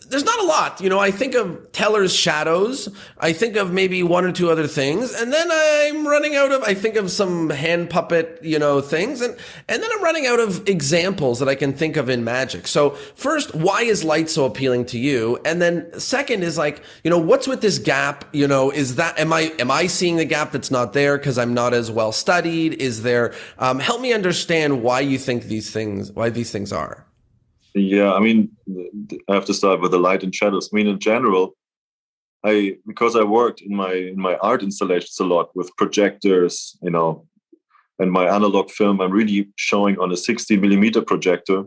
there's not a lot. I think of Teller's shadows. I think of maybe one or two other things. And then I think of some hand puppet, things. And then I'm running out of examples that I can think of in magic. So first, why is light so appealing to you? And then second is like, what's with this gap? Is that, am I seeing the gap that's not there because I'm not as well studied? Is there, help me understand why you think these things are. Yeah, I mean, I have to start with the light and shadows. I mean, in general, because I worked in my art installations a lot with projectors, and my analog film, I'm really showing on a 60 millimeter projector,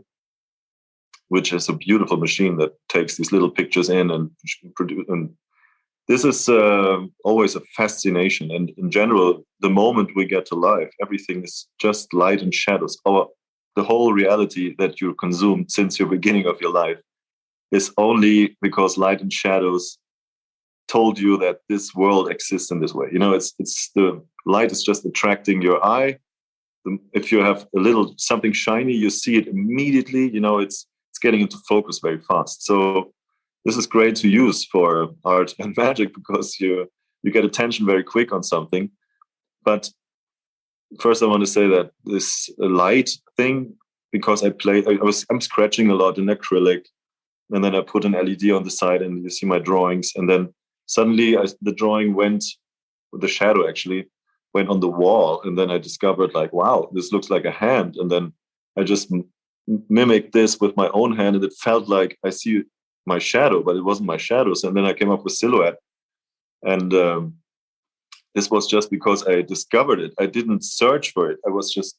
which is a beautiful machine that takes these little pictures in and produce. And this is always a fascination. And in general, the moment we get to life, everything is just light and shadows. The whole reality that you consumed since your beginning of your life is only because light and shadows told you that this world exists in this way. It's the light is just attracting your eye. If you have a little something shiny, you see it immediately. It's getting into focus very fast. So this is great to use for art and magic because you get attention very quick on something. But first, I want to say that this light thing, because I'm scratching a lot in acrylic, and then I put an LED on the side, and you see my drawings, and then suddenly the drawing the shadow actually went on the wall, and then I discovered like, wow, this looks like a hand, and then I just mimicked this with my own hand, and it felt like I see my shadow, but it wasn't my shadows. And then I came up with silhouette, and this was just because I discovered it. I didn't search for it. I was just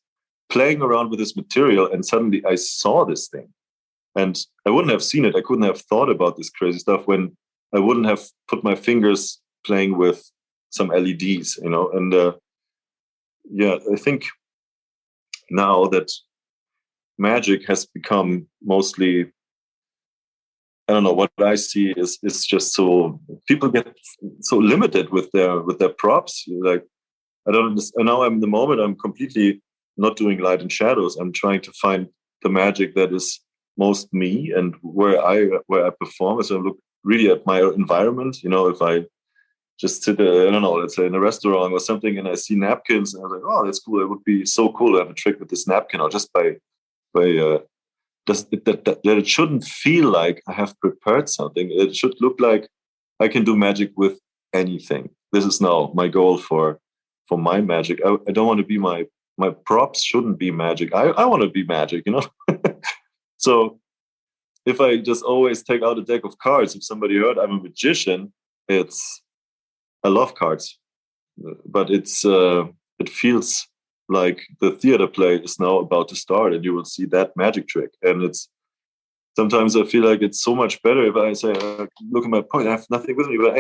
playing around with this material, and suddenly I saw this thing. And I wouldn't have seen it. I couldn't have thought about this crazy stuff when I wouldn't have put my fingers playing with some LEDs, you know. And yeah, I think now that magic has become mostly, I don't know, what I see is just so people get so limited with their props. Like, I don't understand. Now I'm in the moment, I'm completely not doing light and shadows. I'm trying to find the magic that is most me and where I perform. So I look really at my environment. You know, if I just sit, I don't know, let's say in a restaurant or something, and I see napkins, and I'm like, oh, that's cool. It would be so cool to have a trick with this napkin, or just by that it shouldn't feel like I have prepared something. It should look like I can do magic with anything. This is now my goal for my magic. I don't want to be my props shouldn't be magic. I want to be magic, you know. So if I just always take out a deck of cards, if somebody heard I'm a magician, I love cards, but it feels like the theater play is now about to start, and you will see that magic trick. And sometimes I feel like it's so much better if I say, look at my point, I have nothing with me, but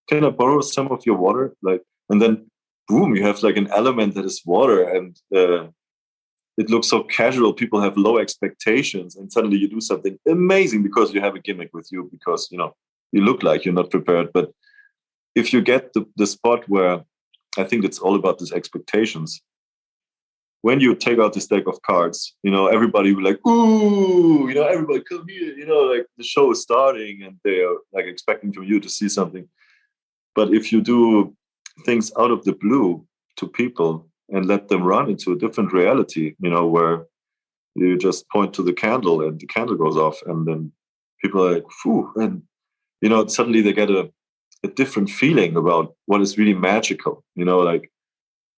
can I borrow some of your water? Like, and then boom, you have like an element that is water, and it looks so casual. People have low expectations, and suddenly you do something amazing because you have a gimmick with you, because, you know, you look like you're not prepared. But if you get the spot where, I think it's all about these expectations. When you take out this deck of cards, you know, everybody will like, ooh, you know, everybody come here, you know, like the show is starting and they're like expecting from you to see something. But if you do things out of the blue to people and let them run into a different reality, you know, where you just point to the candle and the candle goes off, and then people are like, phew, and, you know, suddenly they get a different feeling about what is really magical, you know, like,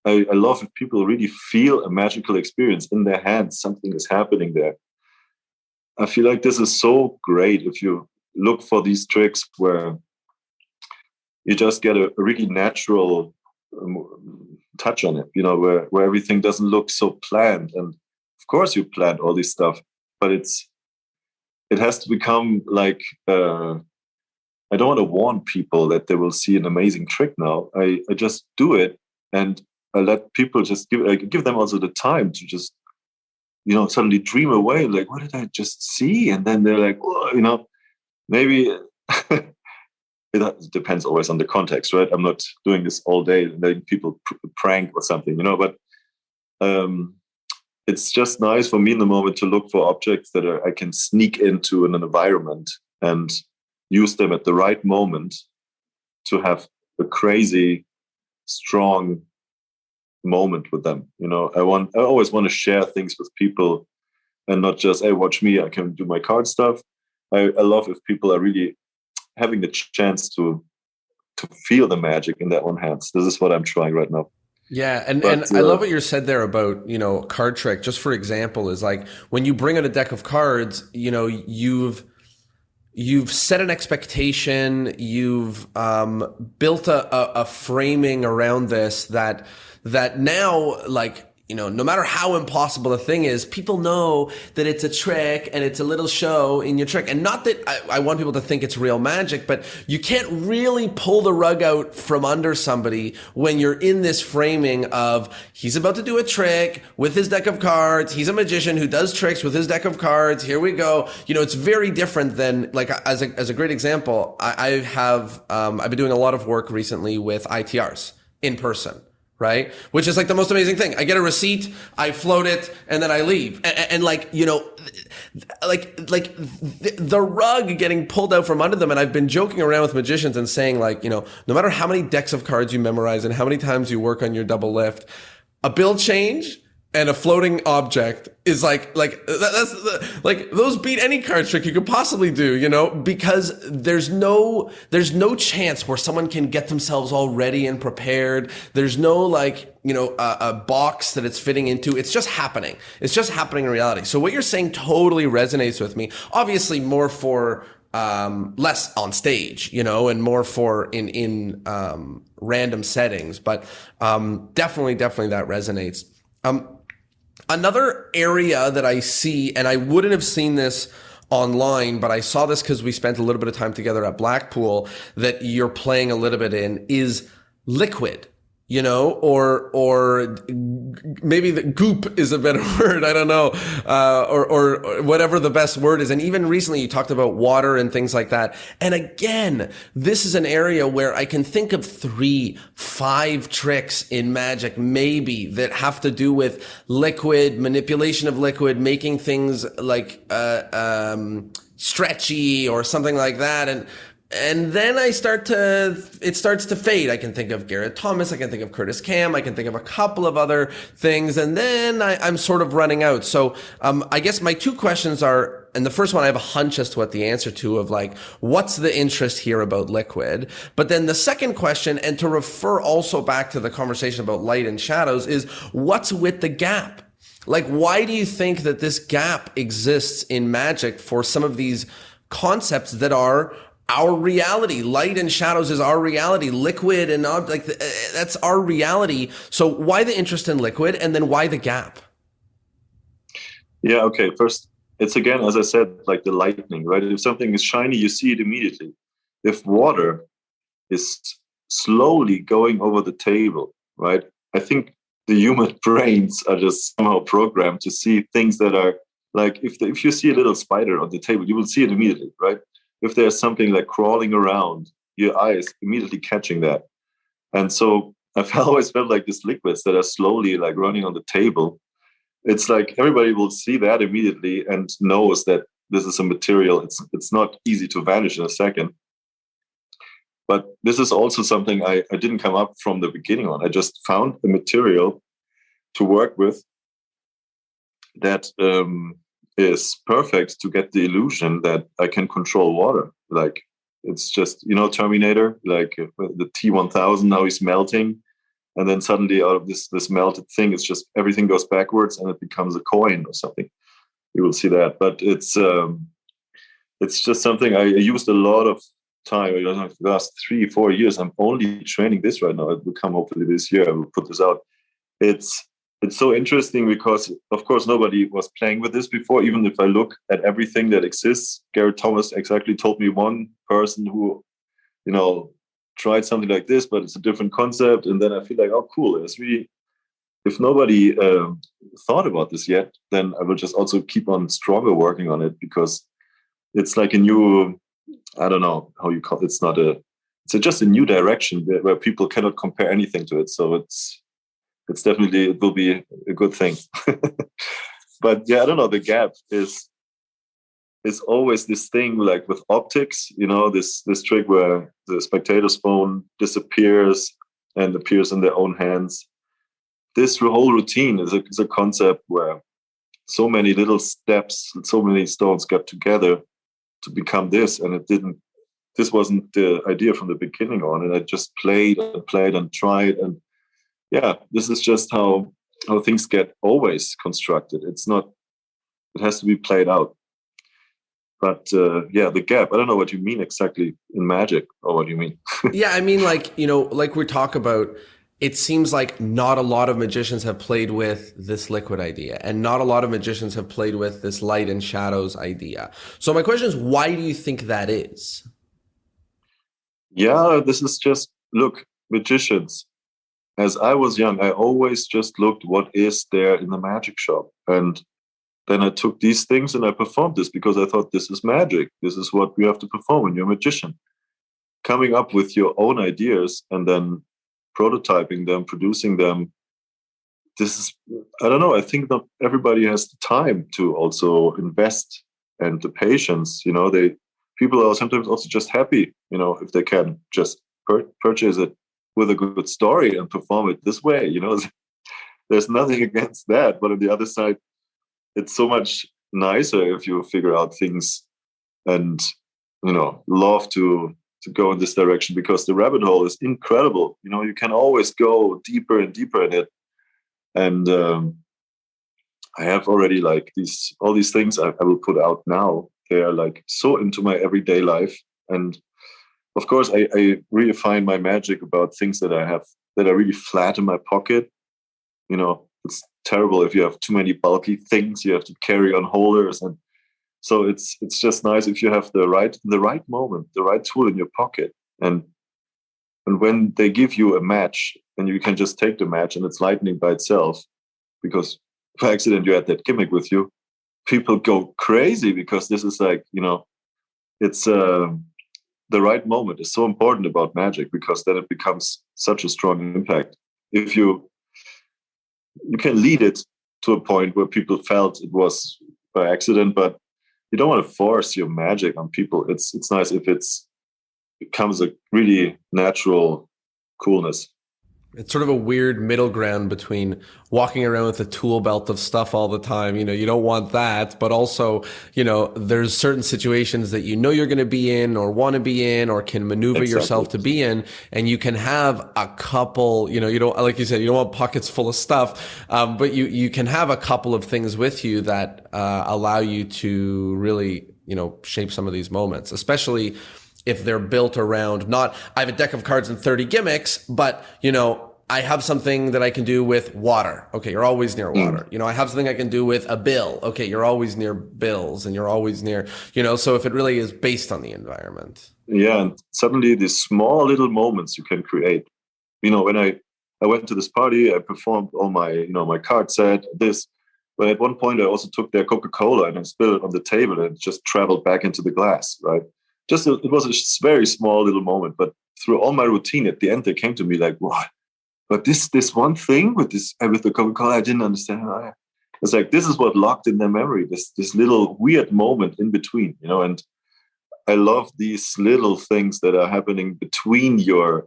I love if people really feel a magical experience in their hands. Something is happening there. I feel like this is so great if you look for these tricks where you just get a really natural touch on it, you know, where everything doesn't look so planned. And of course you planned all this stuff, but it has to become like, I don't want to warn people that they will see an amazing trick now. I just do it, and I let people just give them also the time to just, you know, suddenly dream away. Like, what did I just see? And then they're like, oh, you know, maybe it depends always on the context, right? I'm not doing this all day, letting people prank or something, you know, but it's just nice for me in the moment to look for objects that I can sneak into an environment and use them at the right moment to have a crazy, strong moment with them. You know, I always want to share things with people and not just, hey, watch me, I can do my card stuff. I love if people are really having the chance to feel the magic in their own hands. This is what I'm trying right now. Yeah, and I love what you said there about, you know, card trick. Just for example, is like when you bring out a deck of cards, you know, you've set an expectation, you've built a framing around this that now, like, you know, no matter how impossible the thing is, people know that it's a trick and it's a little show in your trick. And not that I want people to think it's real magic, but you can't really pull the rug out from under somebody when you're in this framing of, he's about to do a trick with his deck of cards. He's a magician who does tricks with his deck of cards. Here we go. You know, it's very different than, like, as a great example, I've been doing a lot of work recently with ITRs in person. Right? Which is like the most amazing thing. I get a receipt, I float it, and then I leave. And like, you know, like the rug getting pulled out from under them. And I've been joking around with magicians and saying, like, you know, no matter how many decks of cards you memorize and how many times you work on your double lift, a bill change and a floating object is like those beat any card trick you could possibly do, because there's no chance where someone can get themselves all ready and prepared. There's no a box that it's fitting into. It's just happening. It's just happening in reality. So what you're saying totally resonates with me. Obviously more for less on stage, and more for in random settings, but definitely that resonates. Another area that I see, and I wouldn't have seen this online, but I saw this because we spent a little bit of time together at Blackpool, that you're playing a little bit in, is liquid. Or maybe the goop is a better word. I don't know, or whatever the best word is. And even recently you talked about water and things like that. And again, this is an area where I can think of 3, 5 tricks in Magic, maybe, that have to do with liquid, manipulation of liquid, making things like, stretchy or something like that. And then it starts to fade. I can think of Garrett Thomas. I can think of Curtis Cam. I can think of a couple of other things. And then I'm sort of running out. So I guess my 2 questions are, and the first one I have a hunch as to what the answer to, of what's the interest here about liquid? But then the second question, and to refer also back to the conversation about light and shadows, is what's with the gap? Why do you think that this gap exists in Magic for some of these concepts that are our reality? Light and shadows is our reality. Liquid and that's our reality. So why the interest in liquid, and then why the gap? Yeah. Okay. First, it's again, as I said, like the lightning, right? If something is shiny, you see it immediately. If water is slowly going over the table, right? I think the human brains are just somehow programmed to see things that are like, if you see a little spider on the table, you will see it immediately, right? If there's something like crawling around, your eyes immediately catching that. And so I've always felt like these liquids that are slowly running on the table. It's like everybody will see that immediately and knows that this is a material. It's not easy to vanish in a second. But this is also something I didn't come up from the beginning on. I just found a material to work with that is perfect to get the illusion that I can control water. It's just, Terminator, the T-1000, how he's melting. And then suddenly out of this melted thing, it's just everything goes backwards and it becomes a coin or something. You will see that. But it's just something I used a lot of time. The last 3-4 years, I'm only training this right now. It will come hopefully this year. I will put this out. It's so interesting because, of course, nobody was playing with this before. Even if I look at everything that exists, Garrett Thomas exactly told me one person who, tried something like this, but it's a different concept. And then I feel like, oh, cool. It's really, if nobody thought about this yet, then I will just also keep on stronger working on it, because it's like a new, I don't know how you call it. It's just a new direction where people cannot compare anything to it. So it's definitely, it will be a good thing. But yeah, I don't know. The gap is always this thing with optics, this trick where the spectator's phone disappears and appears in their own hands. This whole routine is a concept where so many little steps and so many stones got together to become this. And this wasn't the idea from the beginning on. And I just played and tried. And yeah, this is just how things get always constructed. It has to be played out. But the gap, I don't know what you mean exactly in Magic, or what do you mean? Yeah, I mean, like we talk about, it seems like not a lot of magicians have played with this liquid idea, and not a lot of magicians have played with this light and shadows idea. So my question is, why do you think that is? Yeah, this is just, look, magicians. As I was young, I always just looked what is there in the magic shop. And then I took these things and I performed this because I thought this is magic. This is what you have to perform when you're a magician. Coming up with your own ideas and then prototyping them, producing them. This is, I don't know, I think not everybody has the time to also invest, and the patience. People are sometimes also just happy, if they can just purchase it with a good story and perform it this way. there's nothing against that. But on the other side, it's so much nicer if you figure out things and, love to go in this direction, because the rabbit hole is incredible. You can always go deeper and deeper in it. And I have already like all these things I will put out now. They are like so into my everyday life. And of course, I really find my magic about things that I have that are really flat in my pocket. It's terrible if you have too many bulky things you have to carry on holders. And so it's just nice if you have the right moment, the right tool in your pocket. And when they give you a match and you can just take the match and it's lightning by itself, because by accident you had that gimmick with you, people go crazy, because this is like, it's the right moment is so important about magic, because then it becomes such a strong impact. If you can lead it to a point where people felt it was by accident, but you don't want to force your magic on people. It's nice if it becomes a really natural coolness. It's sort of a weird middle ground between walking around with a tool belt of stuff all the time. You don't want that, but also, there's certain situations that you're going to be in or want to be in or can maneuver yourself to be in. And you can have a couple, you don't, like you said, you don't want pockets full of stuff. But you can have a couple of things with you that, allow you to really, shape some of these moments, especially if they're built around not, I have a deck of cards and 30 gimmicks, but, I have something that I can do with water. Okay, you're always near water. I have something I can do with a bill. Okay, you're always near bills and you're always near, so if it really is based on the environment. Yeah, and suddenly these small little moments you can create. When I went to this party, I performed all my, my card set, this. But at one point I also took their Coca-Cola and I spilled it on the table and it just traveled back into the glass, right? It was a very small little moment, but through all my routine, at the end, they came to me like, what? But this one thing with the Coca-Cola, I didn't understand. It's like, this is what locked in their memory, this little weird moment in between, and I love these little things that are happening between your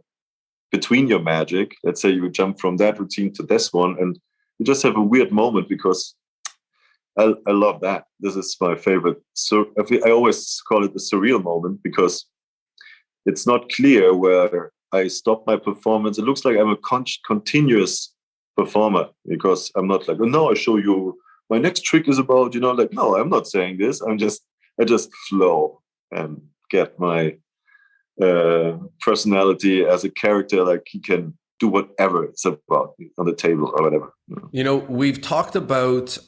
magic. Let's say you jump from that routine to this one and you just have a weird moment, because I love that. This is my favorite. So I always call it the surreal moment, because it's not clear where I stop my performance. It looks like I'm a continuous performer, because I'm not like, oh no, I show you my next trick is about, like, no, I'm not saying this. I just flow and get my personality as a character. Like, he can do whatever it's about on the table or whatever. We've talked about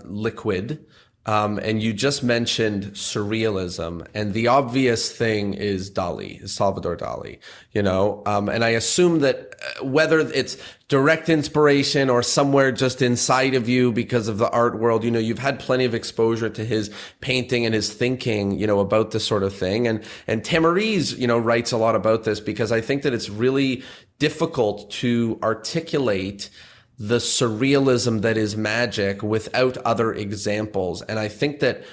liquid. And you just mentioned surrealism, and the obvious thing is Salvador Dali, and I assume that whether it's direct inspiration or somewhere just inside of you because of the art world, you've had plenty of exposure to his painting and his thinking, about this sort of thing. And Tamariz, writes a lot about this, because I think that it's really difficult to articulate the surrealism that is magic without other examples. And I think that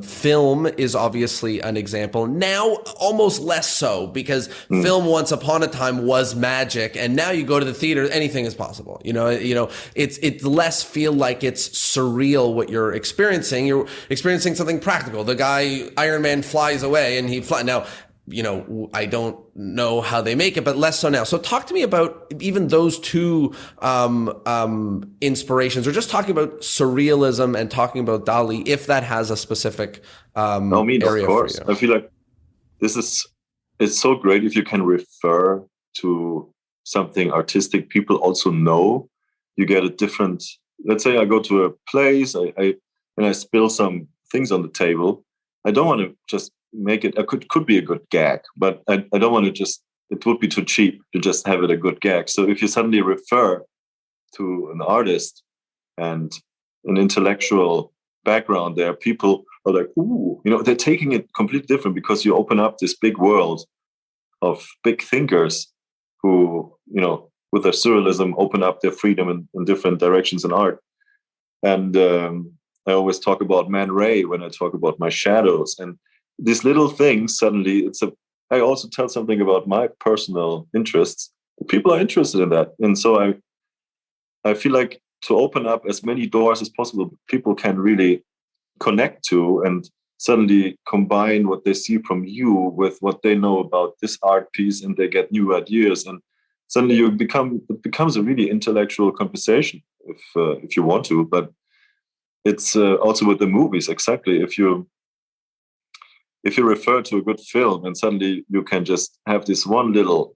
film is obviously an example. Now, almost less so, because film once upon a time was magic, and now you go to the theater, anything is possible. It's less feel like it's surreal what you're experiencing. You're experiencing something practical. The guy, Iron Man, flies away and he flies. Now, I don't know how they make it, but less so now. So talk to me about even those two inspirations, or just talking about surrealism and talking about Dali, if that has a specific area of course. for you. I feel like it's so great if you can refer to something artistic people also know. You get a different, let's say I go to a place, and I spill some things on the table. I don't want to just make it, could be a good gag, but I don't want to just, it would be too cheap to just have it a good gag. So if you suddenly refer to an artist and an intellectual background there, people are like, ooh, they're taking it completely different, because you open up this big world of big thinkers who, with their surrealism, open up their freedom in different directions in art. And I always talk about Man Ray when I talk about my shadows. And these little things, suddenly I also tell something about my personal interests. People are interested in that. And so I feel like to open up as many doors as possible, people can really connect to and suddenly combine what they see from you with what they know about this art piece, and they get new ideas, and suddenly it becomes a really intellectual conversation if you want to. But it's also with the movies exactly. If you refer to a good film and suddenly you can just have this one little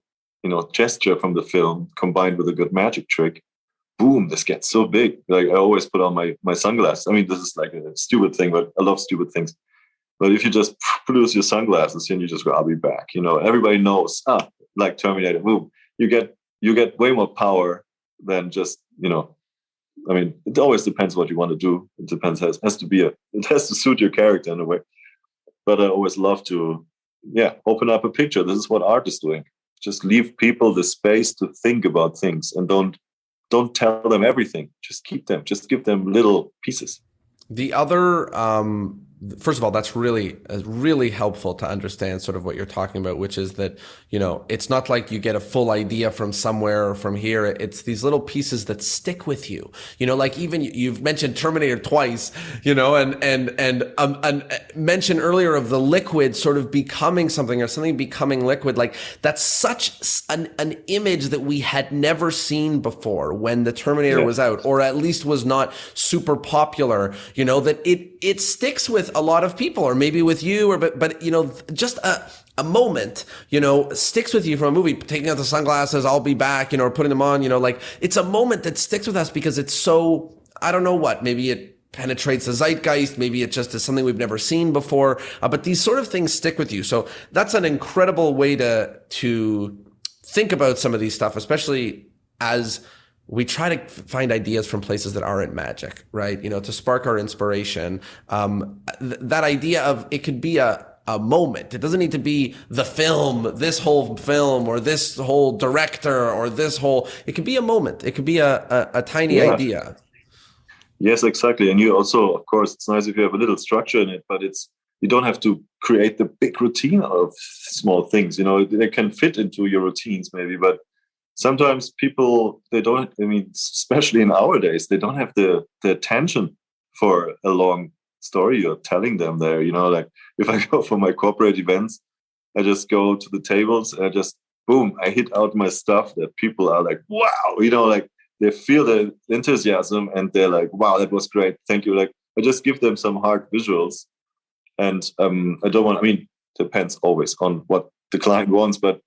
gesture from the film combined with a good magic trick, boom, this gets so big. Like I always put on my sunglasses. I mean, this is like a stupid thing, but I love stupid things. But if you just produce your sunglasses and you just go, I'll be back, everybody knows, like Terminator, boom, you get way more power than just, I mean, it always depends what you want to do. It depends, it has to suit your character in a way. But I always love to, open up a picture. This is what art is doing. Just leave people the space to think about things, and don't tell them everything. Just give them little pieces. The other, first of all, that's really helpful to understand sort of what you're talking about, which is that, it's not like you get a full idea from somewhere or from here. It's these little pieces that stick with you, like even you've mentioned Terminator twice, and mentioned earlier of the liquid sort of becoming something or something becoming liquid. Like that's such an image that we had never seen before when the Terminator was out, or at least was not super popular, that it sticks with a lot of people, or maybe with you, but just a moment, sticks with you from a movie, taking out the sunglasses, I'll be back, or putting them on, like it's a moment that sticks with us because it's so, I don't know what, maybe it penetrates the zeitgeist, maybe it just is something we've never seen before, but these sort of things stick with you. So that's an incredible way to think about some of these stuff, especially as we try to find ideas from places that aren't magic, right? To spark our inspiration. That idea of it could be a moment. It doesn't need to be the film, this whole film, or this whole director, or it could be a moment. It could be a tiny idea. Yes, exactly. And you also, of course, it's nice if you have a little structure in it, but you don't have to create the big routine of small things. They can fit into your routines maybe, but sometimes people, they don't, especially in our days, they don't have the attention for a long story you're telling them there. Like if I go for my corporate events, I just go to the tables, I just, boom, I hit out my stuff that people are like, wow, like they feel the enthusiasm and they're like, wow, that was great. Thank you. Like I just give them some hard visuals. And depends always on what the client wants, but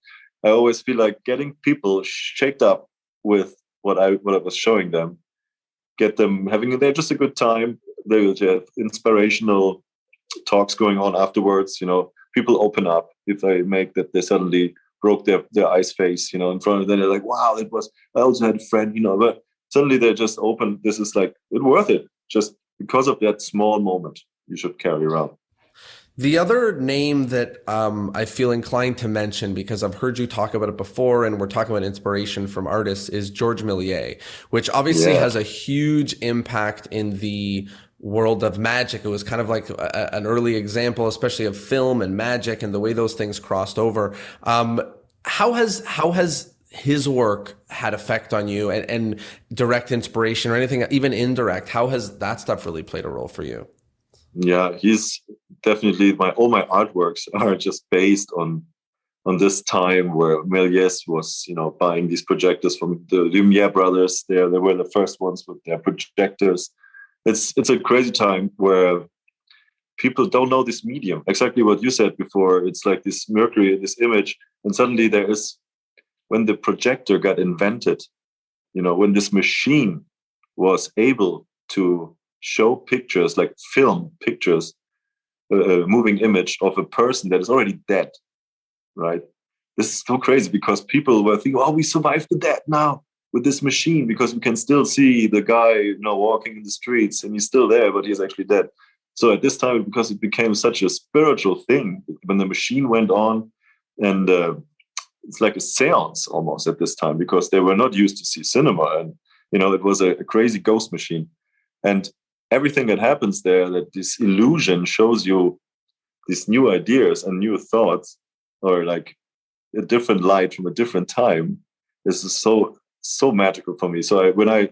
I always feel like getting people shaked up with what I was showing them, get them having just a good time. They will have inspirational talks going on afterwards. People open up if I make that they suddenly broke their ice face, in front of them. They're like, wow, I also had a friend, but suddenly they're just open. This is like, it's worth it just because of that small moment you should carry around. The other name that I feel inclined to mention, because I've heard you talk about it before, and we're talking about inspiration from artists, is George Méliès, which obviously has a huge impact in the world of magic. It was kind of like an early example, especially of film and magic and the way those things crossed over. How has his work had effect on you, and direct inspiration or anything, even indirect? How has that stuff really played a role for you? Yeah, he's definitely all my artworks are just based on this time where Méliès was, buying these projectors from the Lumière brothers. They were the first ones with their projectors. It's a crazy time where people don't know this medium. Exactly what you said before. It's like this mercury, this image, and suddenly when the projector got invented, when this machine was able to show pictures, like film pictures, a moving image of a person that is already dead, right? This is so crazy because people were thinking, oh, we survived the death now with this machine because we can still see the guy, walking in the streets and he's still there, but he's actually dead. So at this time, because it became such a spiritual thing, when the machine went on, and it's like a seance almost at this time, because they were not used to see cinema, and it was a crazy ghost machine. And everything that happens there, that this illusion shows you these new ideas and new thoughts, or like a different light from a different time, this is so magical for me. So when I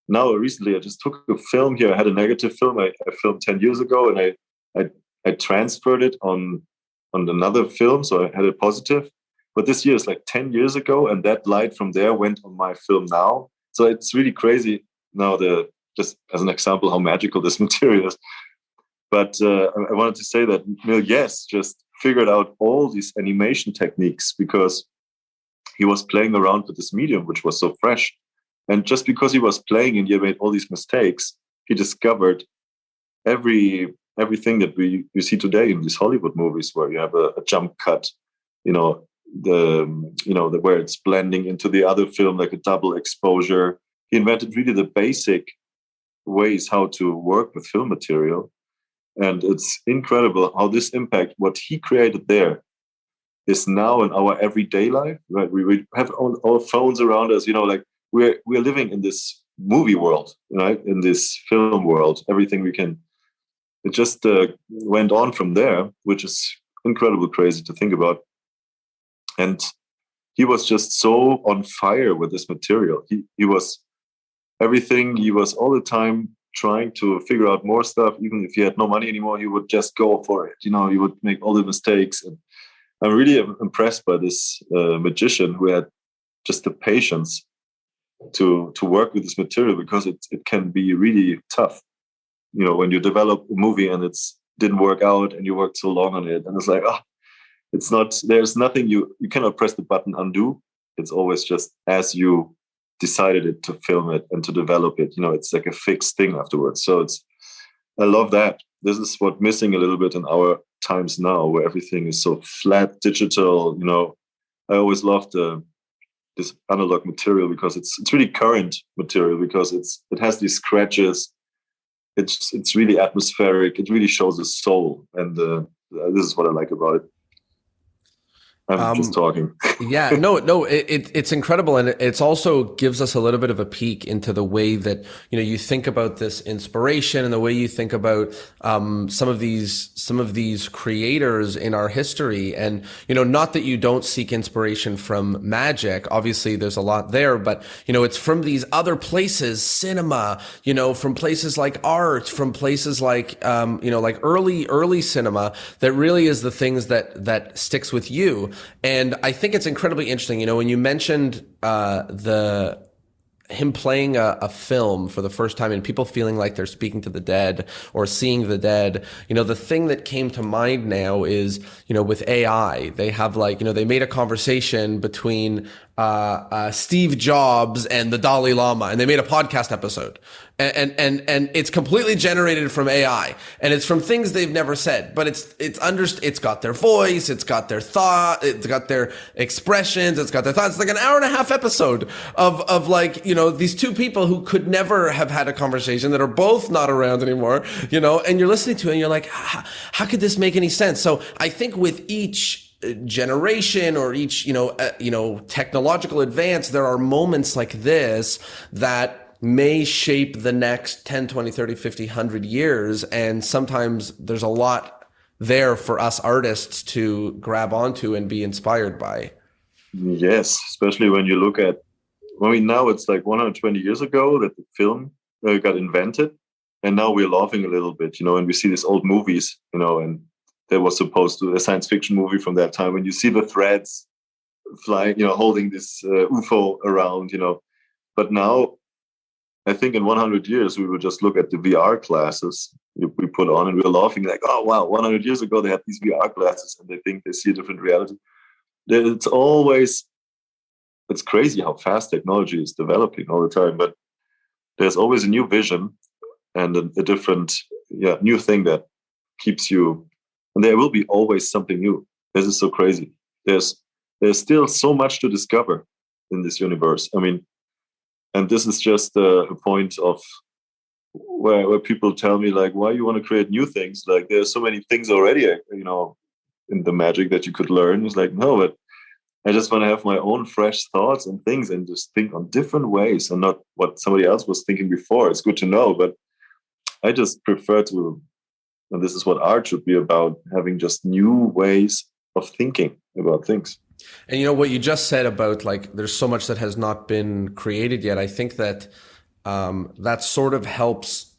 now recently I just took a film here. I had a negative film I filmed 10 years ago, and I transferred it on another film, so I had a positive. But this year is like 10 years ago, and that light from there went on my film now. So it's really crazy now, just as an example how magical this material is. But I wanted to say that Mil Yes just figured out all these animation techniques because he was playing around with this medium, which was so fresh. And just because he was playing and he made all these mistakes, he discovered everything that you see today in these Hollywood movies, where you have a jump cut, where it's blending into the other film like a double exposure. He invented really the basic ways how to work with film material, and it's incredible how this impact what he created there is now in our everyday life. Right, we have our phones around us. Like we're living in this movie world, right? In this film world, everything we can. It just went on from there, which is incredible, crazy to think about. And he was just so on fire with this material. He was everything. He was all the time trying to figure out more stuff. Even if he had no money anymore, he would just go for it. He would make all the mistakes. And I'm really impressed by this magician who had just the patience to work with this material, because it can be really tough. When you develop a movie and it's didn't work out and you worked so long on it, and it's like, it's not, there's nothing you cannot press the button undo. It's always just as you decided it to film it and to develop it. It's like a fixed thing afterwards. So I love that. This is what's missing a little bit in our times now, where everything is so flat, digital. I always loved this analog material because it's really current material, because it has these scratches. It's really atmospheric. It really shows the soul, and this is what I like about it. I'm just talking. Yeah, no, it's incredible, and it's also gives us a little bit of a peek into the way that you think about this inspiration, and the way you think about some of these creators in our history. And not that you don't seek inspiration from magic. Obviously, there's a lot there, but it's from these other places, cinema. From places like art, from places like like early cinema, that really is the things that sticks with you. And I think it's incredibly interesting, when you mentioned him playing a film for the first time and people feeling like they're speaking to the dead or seeing the dead. The thing that came to mind now is, with AI, they have they made a conversation between Steve Jobs and the Dalai Lama, and they made a podcast episode. And it's completely generated from AI, and it's from things they've never said, but it's got their voice, it's got their thought, it's got their expressions, it's got their thoughts. It's like an hour and a half episode of these two people who could never have had a conversation, that are both not around anymore, and you're listening to it and you're like, how could this make any sense? So I think with each generation or each technological advance, there are moments like this that may shape the next 10, 20, 30, 50, 100 years. And sometimes there's a lot there for us artists to grab onto and be inspired by. Yes, especially when you look at, now it's like 120 years ago that the film got invented. And now we're laughing a little bit, and we see these old movies, and there was supposed to a science fiction movie from that time, when you see the threads flying, holding this UFO around, But now, I think in 100 years, we will just look at the VR glasses we put on, and we're laughing like, oh, wow, 100 years ago, they had these VR glasses and they think they see a different reality. It's crazy how fast technology is developing all the time, but there's always a new vision and a different, new thing that keeps you, and there will be always something new. This is so crazy. There's still so much to discover in this universe. And this is just a point of where people tell me, like, why you want to create new things? Like, there's so many things already, in the magic that you could learn. It's like, no, but I just want to have my own fresh thoughts and things and just think on different ways and not what somebody else was thinking before. It's good to know, but I just prefer to, and this is what art should be about, having just new ways of thinking about things. And what you just said about there's so much that has not been created yet. I think that that sort of helps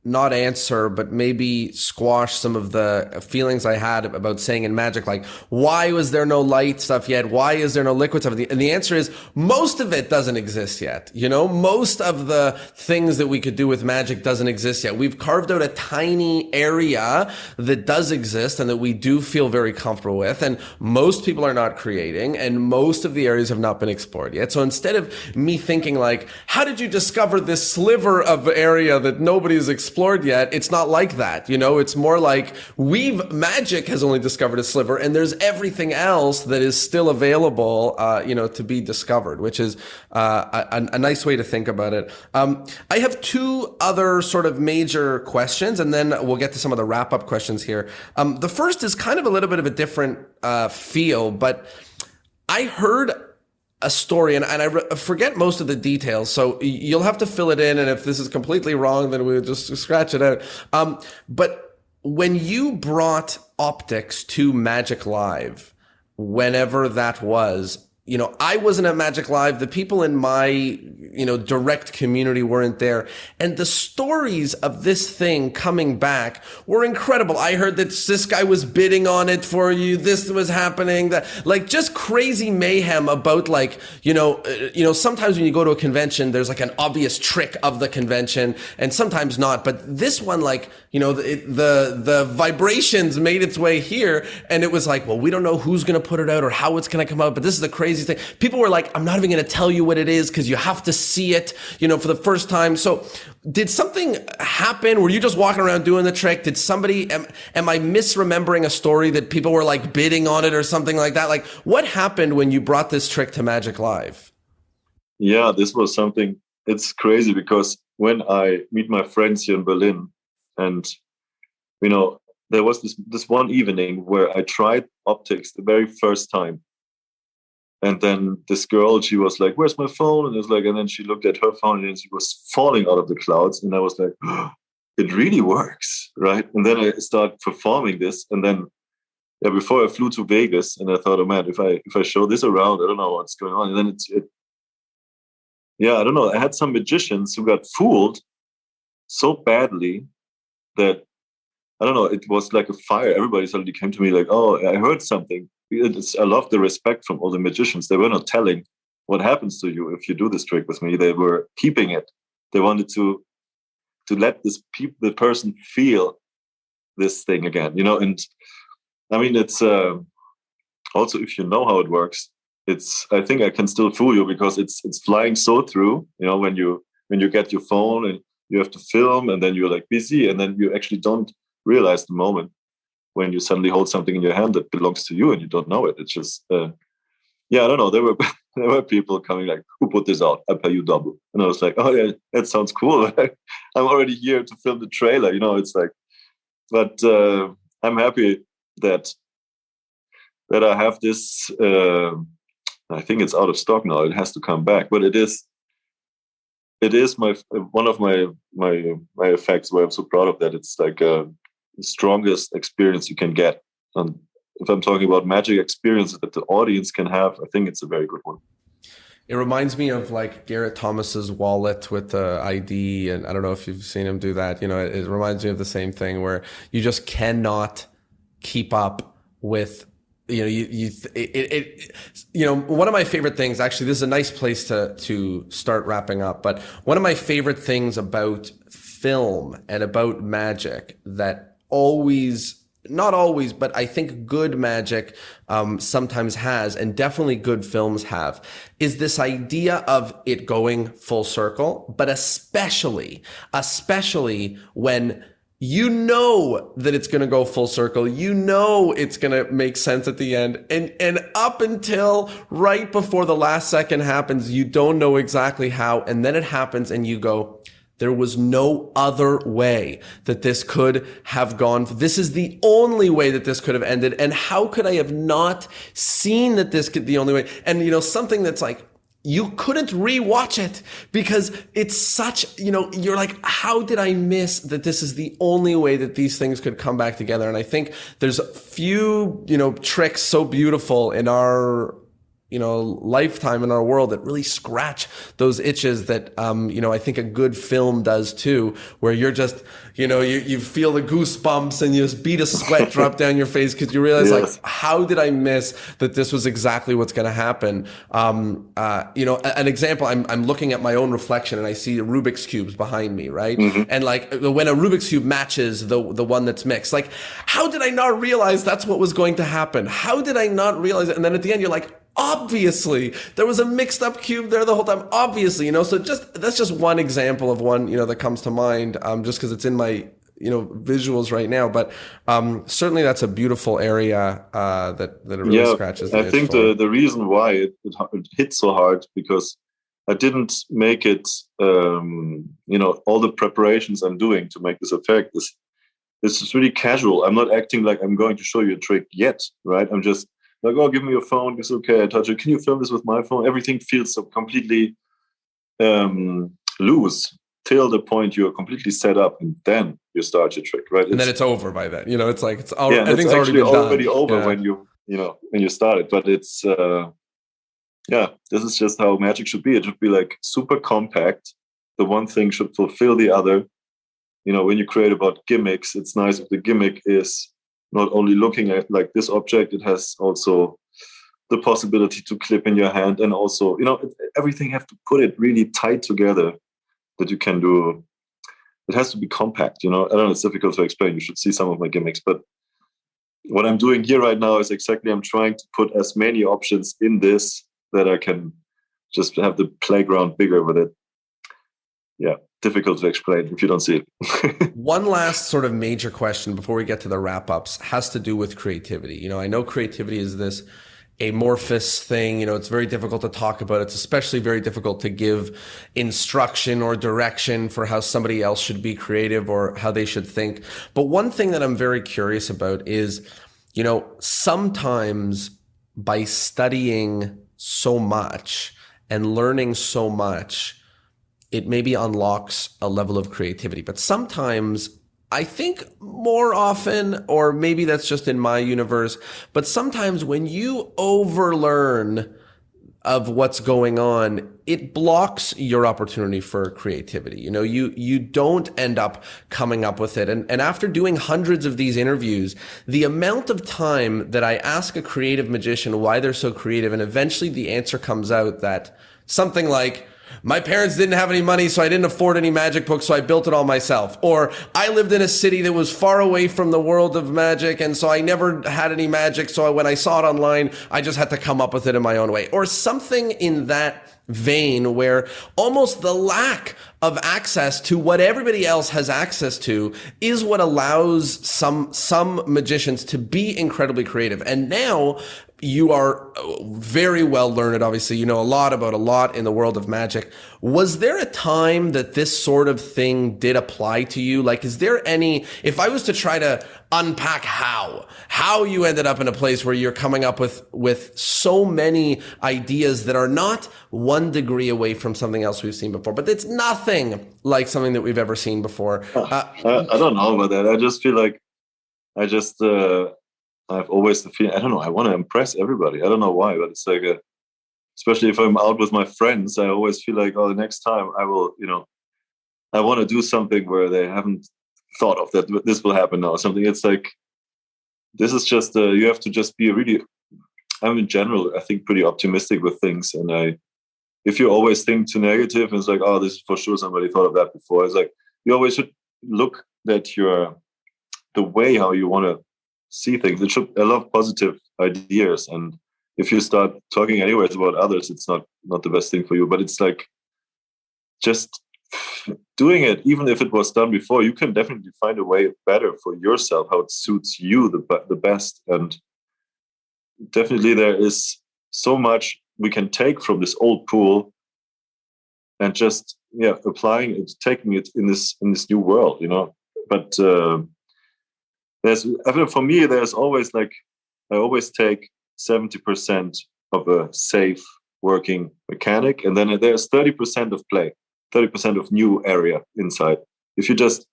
not answer, but maybe squash some of the feelings I had about saying in magic, like, why was there no light stuff yet? Why is there no liquid stuff? And the answer is most of it doesn't exist yet. You know, most of the things that we could do with magic doesn't exist yet. We've carved out a tiny area that does exist and that we do feel very comfortable with. And most people are not creating, and most of the areas have not been explored yet. So instead of me thinking like, how did you discover this sliver of area that nobody's explored yet? It's not like that. You know, it's more like magic has only discovered a sliver, and there's everything else that is still available, to be discovered, which is a nice way to think about it. I have two other sort of major questions, and then we'll get to some of the wrap up questions here. The first is kind of a little bit of a different feel, but I heard a story, and I forget most of the details, so you'll have to fill it in, and if this is completely wrong, then we'll just scratch it out. But when you brought optics to Magic Live, whenever that was, you know, I wasn't at Magic Live. The people in my, direct community weren't there. And the stories of this thing coming back were incredible. I heard that this guy was bidding on it for you. This was happening. That, like, just crazy mayhem about, like, sometimes when you go to a convention, there's like an obvious trick of the convention, and sometimes not. But this one, like, the vibrations made its way here, and it was like, well, we don't know who's going to put it out or how it's going to come out, but this is the crazy thing. People were like, I'm not even going to tell you what it is because you have to see it, for the first time. So did something happen? Were you just walking around doing the trick? Did somebody, am I misremembering a story that people were like bidding on it or something like that? Like, what happened when you brought this trick to Magic Live? Yeah, this was something, it's crazy because when I meet my friends here in Berlin, and, there was this one evening where I tried optics the very first time. And then this girl, she was like, where's my phone? And it was like, and then she looked at her phone and she was falling out of the clouds. And I was like, oh, it really works, right? And then I started performing this. And then before I flew to Vegas, and I thought, oh man, if I show this around, I don't know what's going on. And then I don't know. I had some magicians who got fooled so badly that, I don't know, it was like a fire. Everybody suddenly came to me like, oh, I heard something. I love the respect from all the magicians. They were not telling what happens to you if you do this trick with me. They were keeping it. They wanted to let the person feel this thing again, And I mean, it's also, if you know how it works, I think I can still fool you because it's flying so through, when you get your phone and you have to film, and then you're like busy, and then you actually don't realize the moment when you suddenly hold something in your hand that belongs to you and you don't know it. It's just, I don't know. There were people coming like, who put this out? I pay you double. And I was like, oh yeah, that sounds cool. I'm already here to film the trailer. It's like, but I'm happy that I have this. I think it's out of stock now. It has to come back, but it is one of my effects where I'm so proud of that. It's like the strongest experience you can get. And if I'm talking about magic experiences that the audience can have, I think it's a very good one. It reminds me of like Garrett Thomas's wallet with the ID, and I don't know if you've seen him do that. It reminds me of the same thing where you just cannot keep up with. One of my favorite things, actually, this is a nice place to start wrapping up, but one of my favorite things about film and about magic that not always, but I think good magic sometimes has, and definitely good films have, is this idea of it going full circle, but especially when you know that it's going to go full circle. It's going to make sense at the end. And up until right before the last second happens, you don't know exactly how. And then it happens and you go, there was no other way that this could have gone. This is the only way that this could have ended. And how could I have not seen that this could be the only way? And, something that's like, you couldn't rewatch it because it's such, you're like, how did I miss that this is the only way that these things could come back together? And I think there's a few, tricks so beautiful in our lifetime in our world that really scratch those itches that, I think a good film does too, where you're just, you feel the goosebumps and you just beat a sweat drop down your face because you realize Yes. how did I miss that this was exactly what's going to happen? An example, I'm looking at my own reflection and I see Rubik's cubes behind me, right? Mm-hmm. And when a Rubik's cube matches the one that's mixed, how did I not realize that's what was going to happen? How did I not realize it? And then at the end, you're like, obviously, there was a mixed up cube there the whole time. Obviously, so that's just one example of one, that comes to mind, just because it's in my, visuals right now. But certainly that's a beautiful area that it really scratches the itch. I think the reason why it hit so hard, because I didn't make it, all the preparations I'm doing to make this effect is just really casual. I'm not acting like I'm going to show you a trick yet, right? I'm just like, oh, give me your phone. It's okay. I touch it. Can you film this with my phone? Everything feels so completely loose till the point you're completely set up, and then you start your trick, right? And then it's over by then. It's like it's everything's already over when you start it. But it's this is just how magic should be. It should be like super compact. The one thing should fulfill the other. When you create about gimmicks, it's nice if the gimmick is not only looking at like this object, it has also the possibility to clip in your hand, and also, everything have to put it really tight together that you can do. It has to be compact, I don't know, it's difficult to explain. You should see some of my gimmicks, but what I'm doing here right now is exactly, I'm trying to put as many options in this that I can just have the playground bigger with it. Yeah. Difficult to explain if you don't see it. One last sort of major question before we get to the wrap-ups has to do with creativity. I know creativity is this amorphous thing. It's very difficult to talk about. It's especially very difficult to give instruction or direction for how somebody else should be creative or how they should think. But one thing that I'm very curious about is, sometimes by studying so much and learning so much, it maybe unlocks a level of creativity. But sometimes, I think more often, or maybe that's just in my universe, but sometimes when you overlearn of what's going on, it blocks your opportunity for creativity. You don't end up coming up with it. And after doing hundreds of these interviews, the amount of time that I ask a creative magician why they're so creative, and eventually the answer comes out that something like, my parents didn't have any money, so I didn't afford any magic books, so I built it all myself. Or I lived in a city that was far away from the world of magic, and so I never had any magic, so when I saw it online, I just had to come up with it in my own way. Or something in that vein where almost the lack of access to what everybody else has access to is what allows some magicians to be incredibly creative. And now you are very well learned. Obviously, you know a lot about a lot in the world of magic. Was there a time that this sort of thing did apply to you? Like, is there any, if I was to try to unpack how you ended up in a place where you're coming up with so many ideas that are not 1 degree away from something else we've seen before, but it's nothing like something that we've ever seen before. I don't know about that. I just feel like I've always the feeling, I don't know, I want to impress everybody. I don't know why, but it's like, especially if I'm out with my friends, I always feel like, oh, the next time I will, I want to do something where they haven't thought of that this will happen now or something. It's like, this is just, you have to just be really, I'm in general, I think, pretty optimistic with things. And if you always think too negative, it's like, oh, this is for sure somebody thought of that before. It's like, you always should look at the way how you want to see things. I love positive ideas, and if you start talking anyways about others, it's not the best thing for you. But it's like just doing it, even if it was done before, you can definitely find a way better for yourself, how it suits you the best. And definitely there is so much we can take from this old pool and just applying it, taking it in this new world, But for me, there's always I always take 70% of a safe working mechanic, and then there's 30% of play, 30% of new area inside. If you just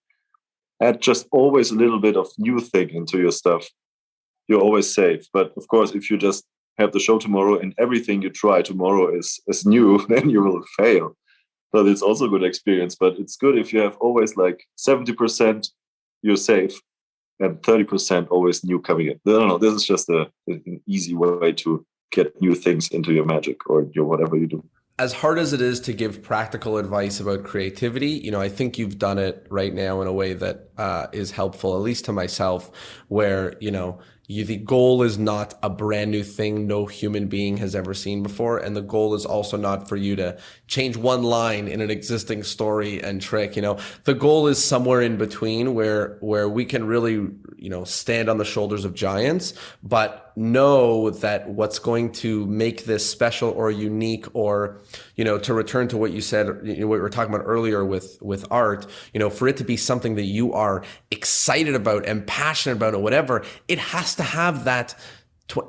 add just always a little bit of new thing into your stuff, you're always safe. But of course, if you just have the show tomorrow and everything you try tomorrow is new, then you will fail. But it's also a good experience. But it's good if you have always like 70% you're safe and 30% always new coming in. I don't know. This is just an easy way to get new things into your magic or your whatever you do. As hard as it is to give practical advice about creativity, I think you've done it right now in a way that is helpful, at least to myself, where, the goal is not a brand new thing no human being has ever seen before. And the goal is also not for you to change one line in an existing story and trick. The goal is somewhere in between where we can really, stand on the shoulders of giants, but know that what's going to make this special or unique, or, to return to what you said, what we were talking about earlier with art, for it to be something that you are excited about and passionate about or whatever, it has to have that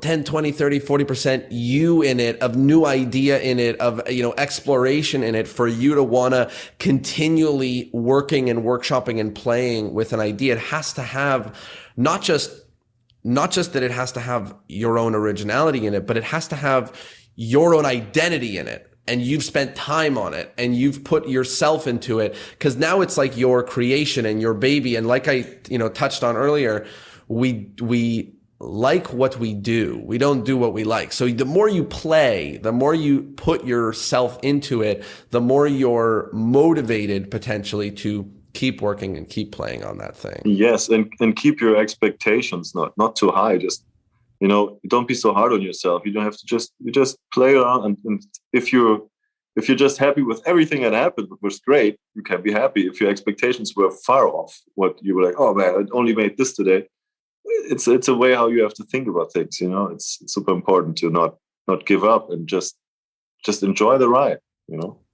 10, 20, 30, 40% you in it, of new idea in it, of, exploration in it, for you to want to continually working and workshopping and playing with an idea. It has to have not just that it has to have your own originality in it, but it has to have your own identity in it. And you've spent time on it and you've put yourself into it, because now it's like your creation and your baby. And like I, touched on earlier, we like what we do. We don't do what we like. So the more you play, the more you put yourself into it, the more you're motivated potentially to keep working and keep playing on that thing. Yes. And keep your expectations not too high. Just, don't be so hard on yourself. You don't have to you just play around. And if you're just happy with everything that happened, which was great, you can be happy. If your expectations were far off what you were like, oh man, I only made this today. It's a way how you have to think about things. It's super important to not give up and just enjoy the ride.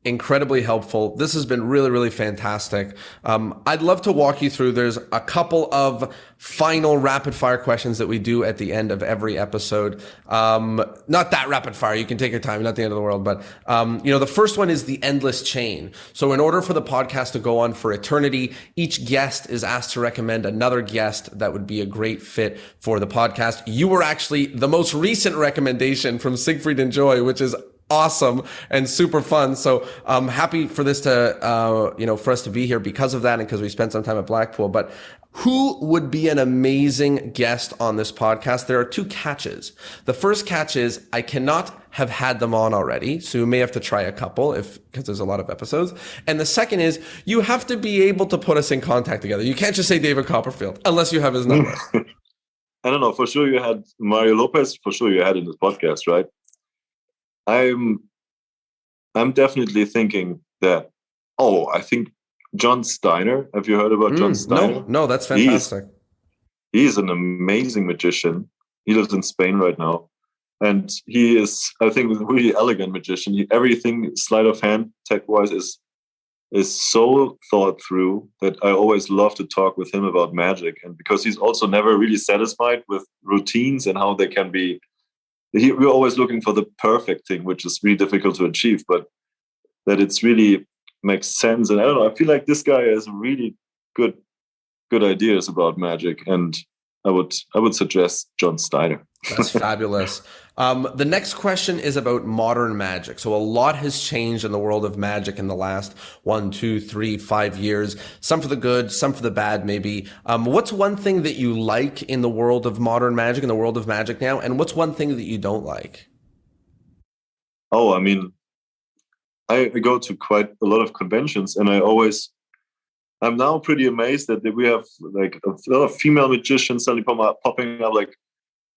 Incredibly helpful. This has been really, really fantastic. I'd love to walk you through. There's a couple of final rapid fire questions that we do at the end of every episode. Not that rapid fire. You can take your time. Not the end of the world. But, the first one is the endless chain. So in order for the podcast to go on for eternity, each guest is asked to recommend another guest that would be a great fit for the podcast. You were actually the most recent recommendation from Siegfried and Joy, which is awesome and super fun. So I'm happy for this to, for us to be here because of that and because we spent some time at Blackpool. But who would be an amazing guest on this podcast? There are two catches. The first catch is I cannot have had them on already. So you may have to try a couple because there's a lot of episodes. And the second is you have to be able to put us in contact together. You can't just say David Copperfield unless you have his number. I don't know. For sure you had Mario Lopez. For sure you had in this podcast, right? I'm definitely thinking that. Oh, I think John Steiner. Have you heard about John Steiner? No, that's fantastic. He's an amazing magician. He lives in Spain right now, and he is, I think, a really elegant magician. Everything sleight of hand, tech wise, is so thought through that I always love to talk with him about magic, and because he's also never really satisfied with routines and how they can be. We're always looking for the perfect thing, which is really difficult to achieve, but that it's really makes sense. And I don't know, I feel like this guy has really good ideas about magic, and I would suggest John Steiner. That's fabulous. The next question is about modern magic. So a lot has changed in the world of magic in the last 1, 2, 3, 5 years. Some for the good, some for the bad, maybe. What's one thing that you like in the world of modern magic, in the world of magic now? And what's one thing that you don't like? Oh, I mean, I go to quite a lot of conventions, and I'm now pretty amazed that we have like a lot of female magicians suddenly popping up. Like,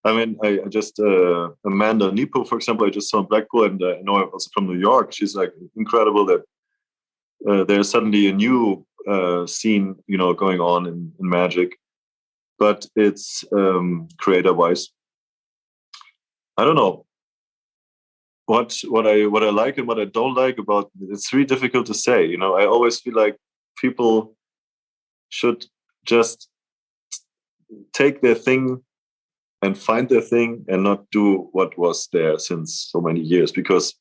I mean, I just Amanda Nepo, for example, I just saw in Blackpool, and I know her also from New York. She's like incredible that there's suddenly a new scene, going on in magic, but it's creator-wise. I don't know what I like and what I don't like about. It's really difficult to say. I always feel like people should just take their thing and find their thing and not do what was there since so many years. Because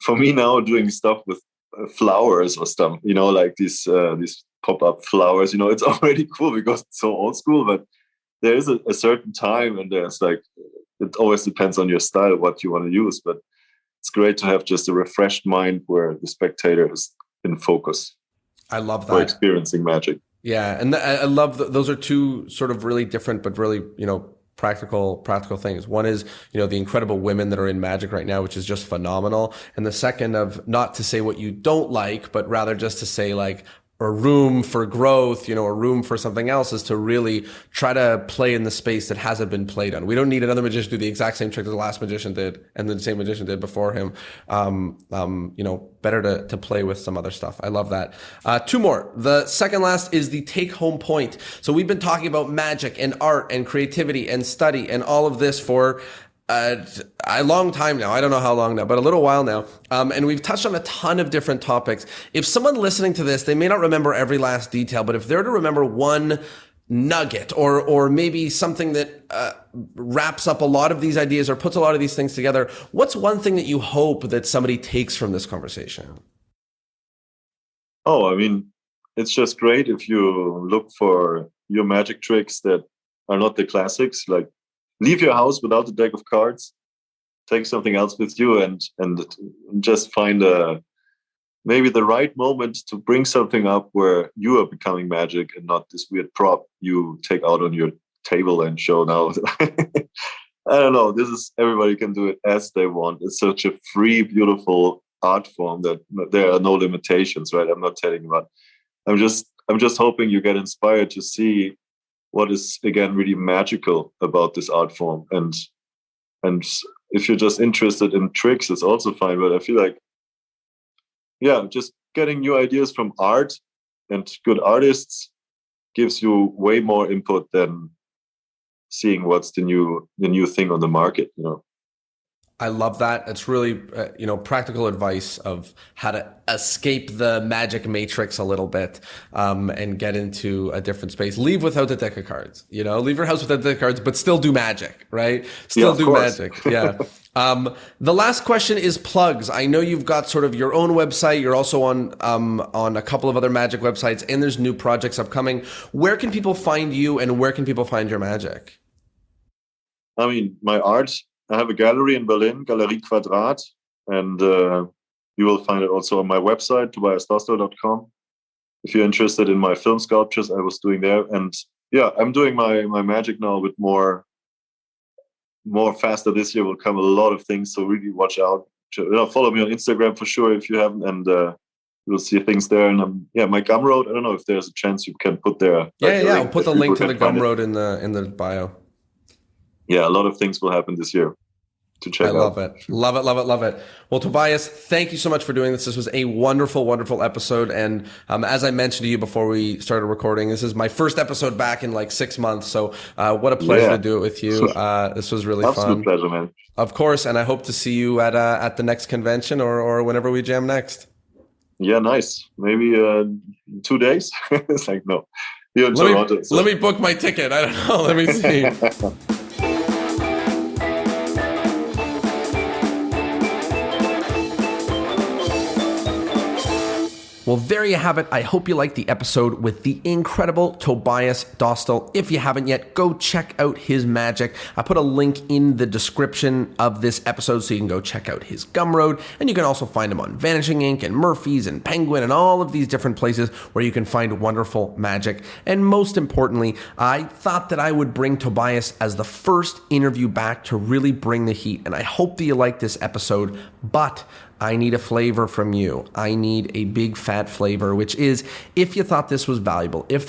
for me now, doing stuff with flowers or stuff, like these pop-up flowers, it's already cool because it's so old school, but there is a certain time and there's like it always depends on your style, what you want to use. But it's great to have just a refreshed mind where the spectator is in focus. I love that. For experiencing magic. Yeah, and I love those are two sort of really different, but really, practical things. One is, the incredible women that are in magic right now, which is just phenomenal. And the second of not to say what you don't like, but rather just to say like, or room for growth, or room for something else, is to really try to play in the space that hasn't been played on. We don't need another magician to do the exact same trick that the last magician did and the same magician did before him. Better to play with some other stuff. I love that. Two more. The second last is the take home point. So we've been talking about magic and art and creativity and study and all of this for a long time now. I don't know how long now, but a little while now. And we've touched on a ton of different topics. If someone listening to this, they may not remember every last detail, but if they're to remember one nugget or maybe something that wraps up a lot of these ideas or puts a lot of these things together, what's one thing that you hope that somebody takes from this conversation? Oh, I mean, it's just great if you look for your magic tricks that are not the classics, like leave your house without a deck of cards, take something else with you, and just find maybe the right moment to bring something up where you are becoming magic and not this weird prop you take out on your table and show now. I don't know. Everybody can do it as they want. It's such a free, beautiful art form that there are no limitations, right? I'm not telling you what. I'm just hoping you get inspired to see what is, again, really magical about this art form. And if you're just interested in tricks, it's also fine. But I feel like, just getting new ideas from art and good artists gives you way more input than seeing what's the new thing on the market, I love that. It's really, practical advice of how to escape the magic matrix a little bit, and get into a different space. Leave without the deck of cards, leave your house without the deck of cards, but still do magic, right? Still do magic. Yeah. The last question is plugs. I know you've got sort of your own website. You're also on a couple of other magic websites, and there's new projects upcoming. Where can people find you, and where can people find your magic? I mean, my art, I have a gallery in Berlin, Galerie Quadrat, and you will find it also on my website, tobiasdostal.com. If you're interested in my film sculptures, I was doing there. And I'm doing my magic now with more faster. This year will come a lot of things, so really watch out. Follow me on Instagram for sure if you haven't, and you'll see things there. And my Gumroad, I don't know if there's a chance you can put there. I'll put the link to the Gumroad in the bio. Yeah, a lot of things will happen this year to check out. Love it. Well, Tobias, thank you so much for doing this. This was a wonderful, wonderful episode. And as I mentioned to you before we started recording, this is my first episode back in like 6 months. So what a pleasure to do it with you. This was really fun. Absolute pleasure, man. Of course. And I hope to see you at the next convention or whenever we jam next. Yeah, nice. Maybe 2 days. It's like, no. You're in Toronto. Let me book my ticket. I don't know. Let me see. Well, there you have it. I hope you liked the episode with the incredible Tobias Dostal. If you haven't yet, go check out his magic. I put a link in the description of this episode so you can go check out his Gumroad, and you can also find him on Vanishing Ink and Murphy's and Penguin and all of these different places where you can find wonderful magic. And most importantly, I thought that I would bring Tobias as the first interview back to really bring the heat, and I hope that you like this episode, but I need a flavor from you. I need a big fat flavor, which is if you thought this was valuable, if you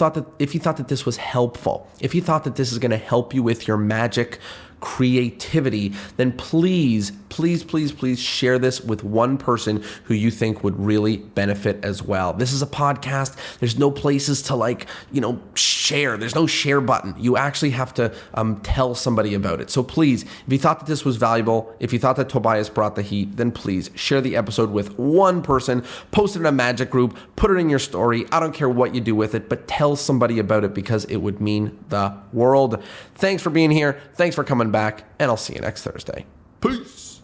thought that this was helpful, if you thought that this is going to help you with your magic creativity, then please share this with one person who you think would really benefit as well. This is a podcast. There's no places to share. There's no share button. You actually have to tell somebody about it. So please, if you thought that this was valuable, if you thought that Tobias brought the heat, then please share the episode with one person, post it in a magic group, put it in your story. I don't care what you do with it, but tell somebody about it because it would mean the world. Thanks for being here. Thanks for coming back, and I'll see you next Thursday. Peace.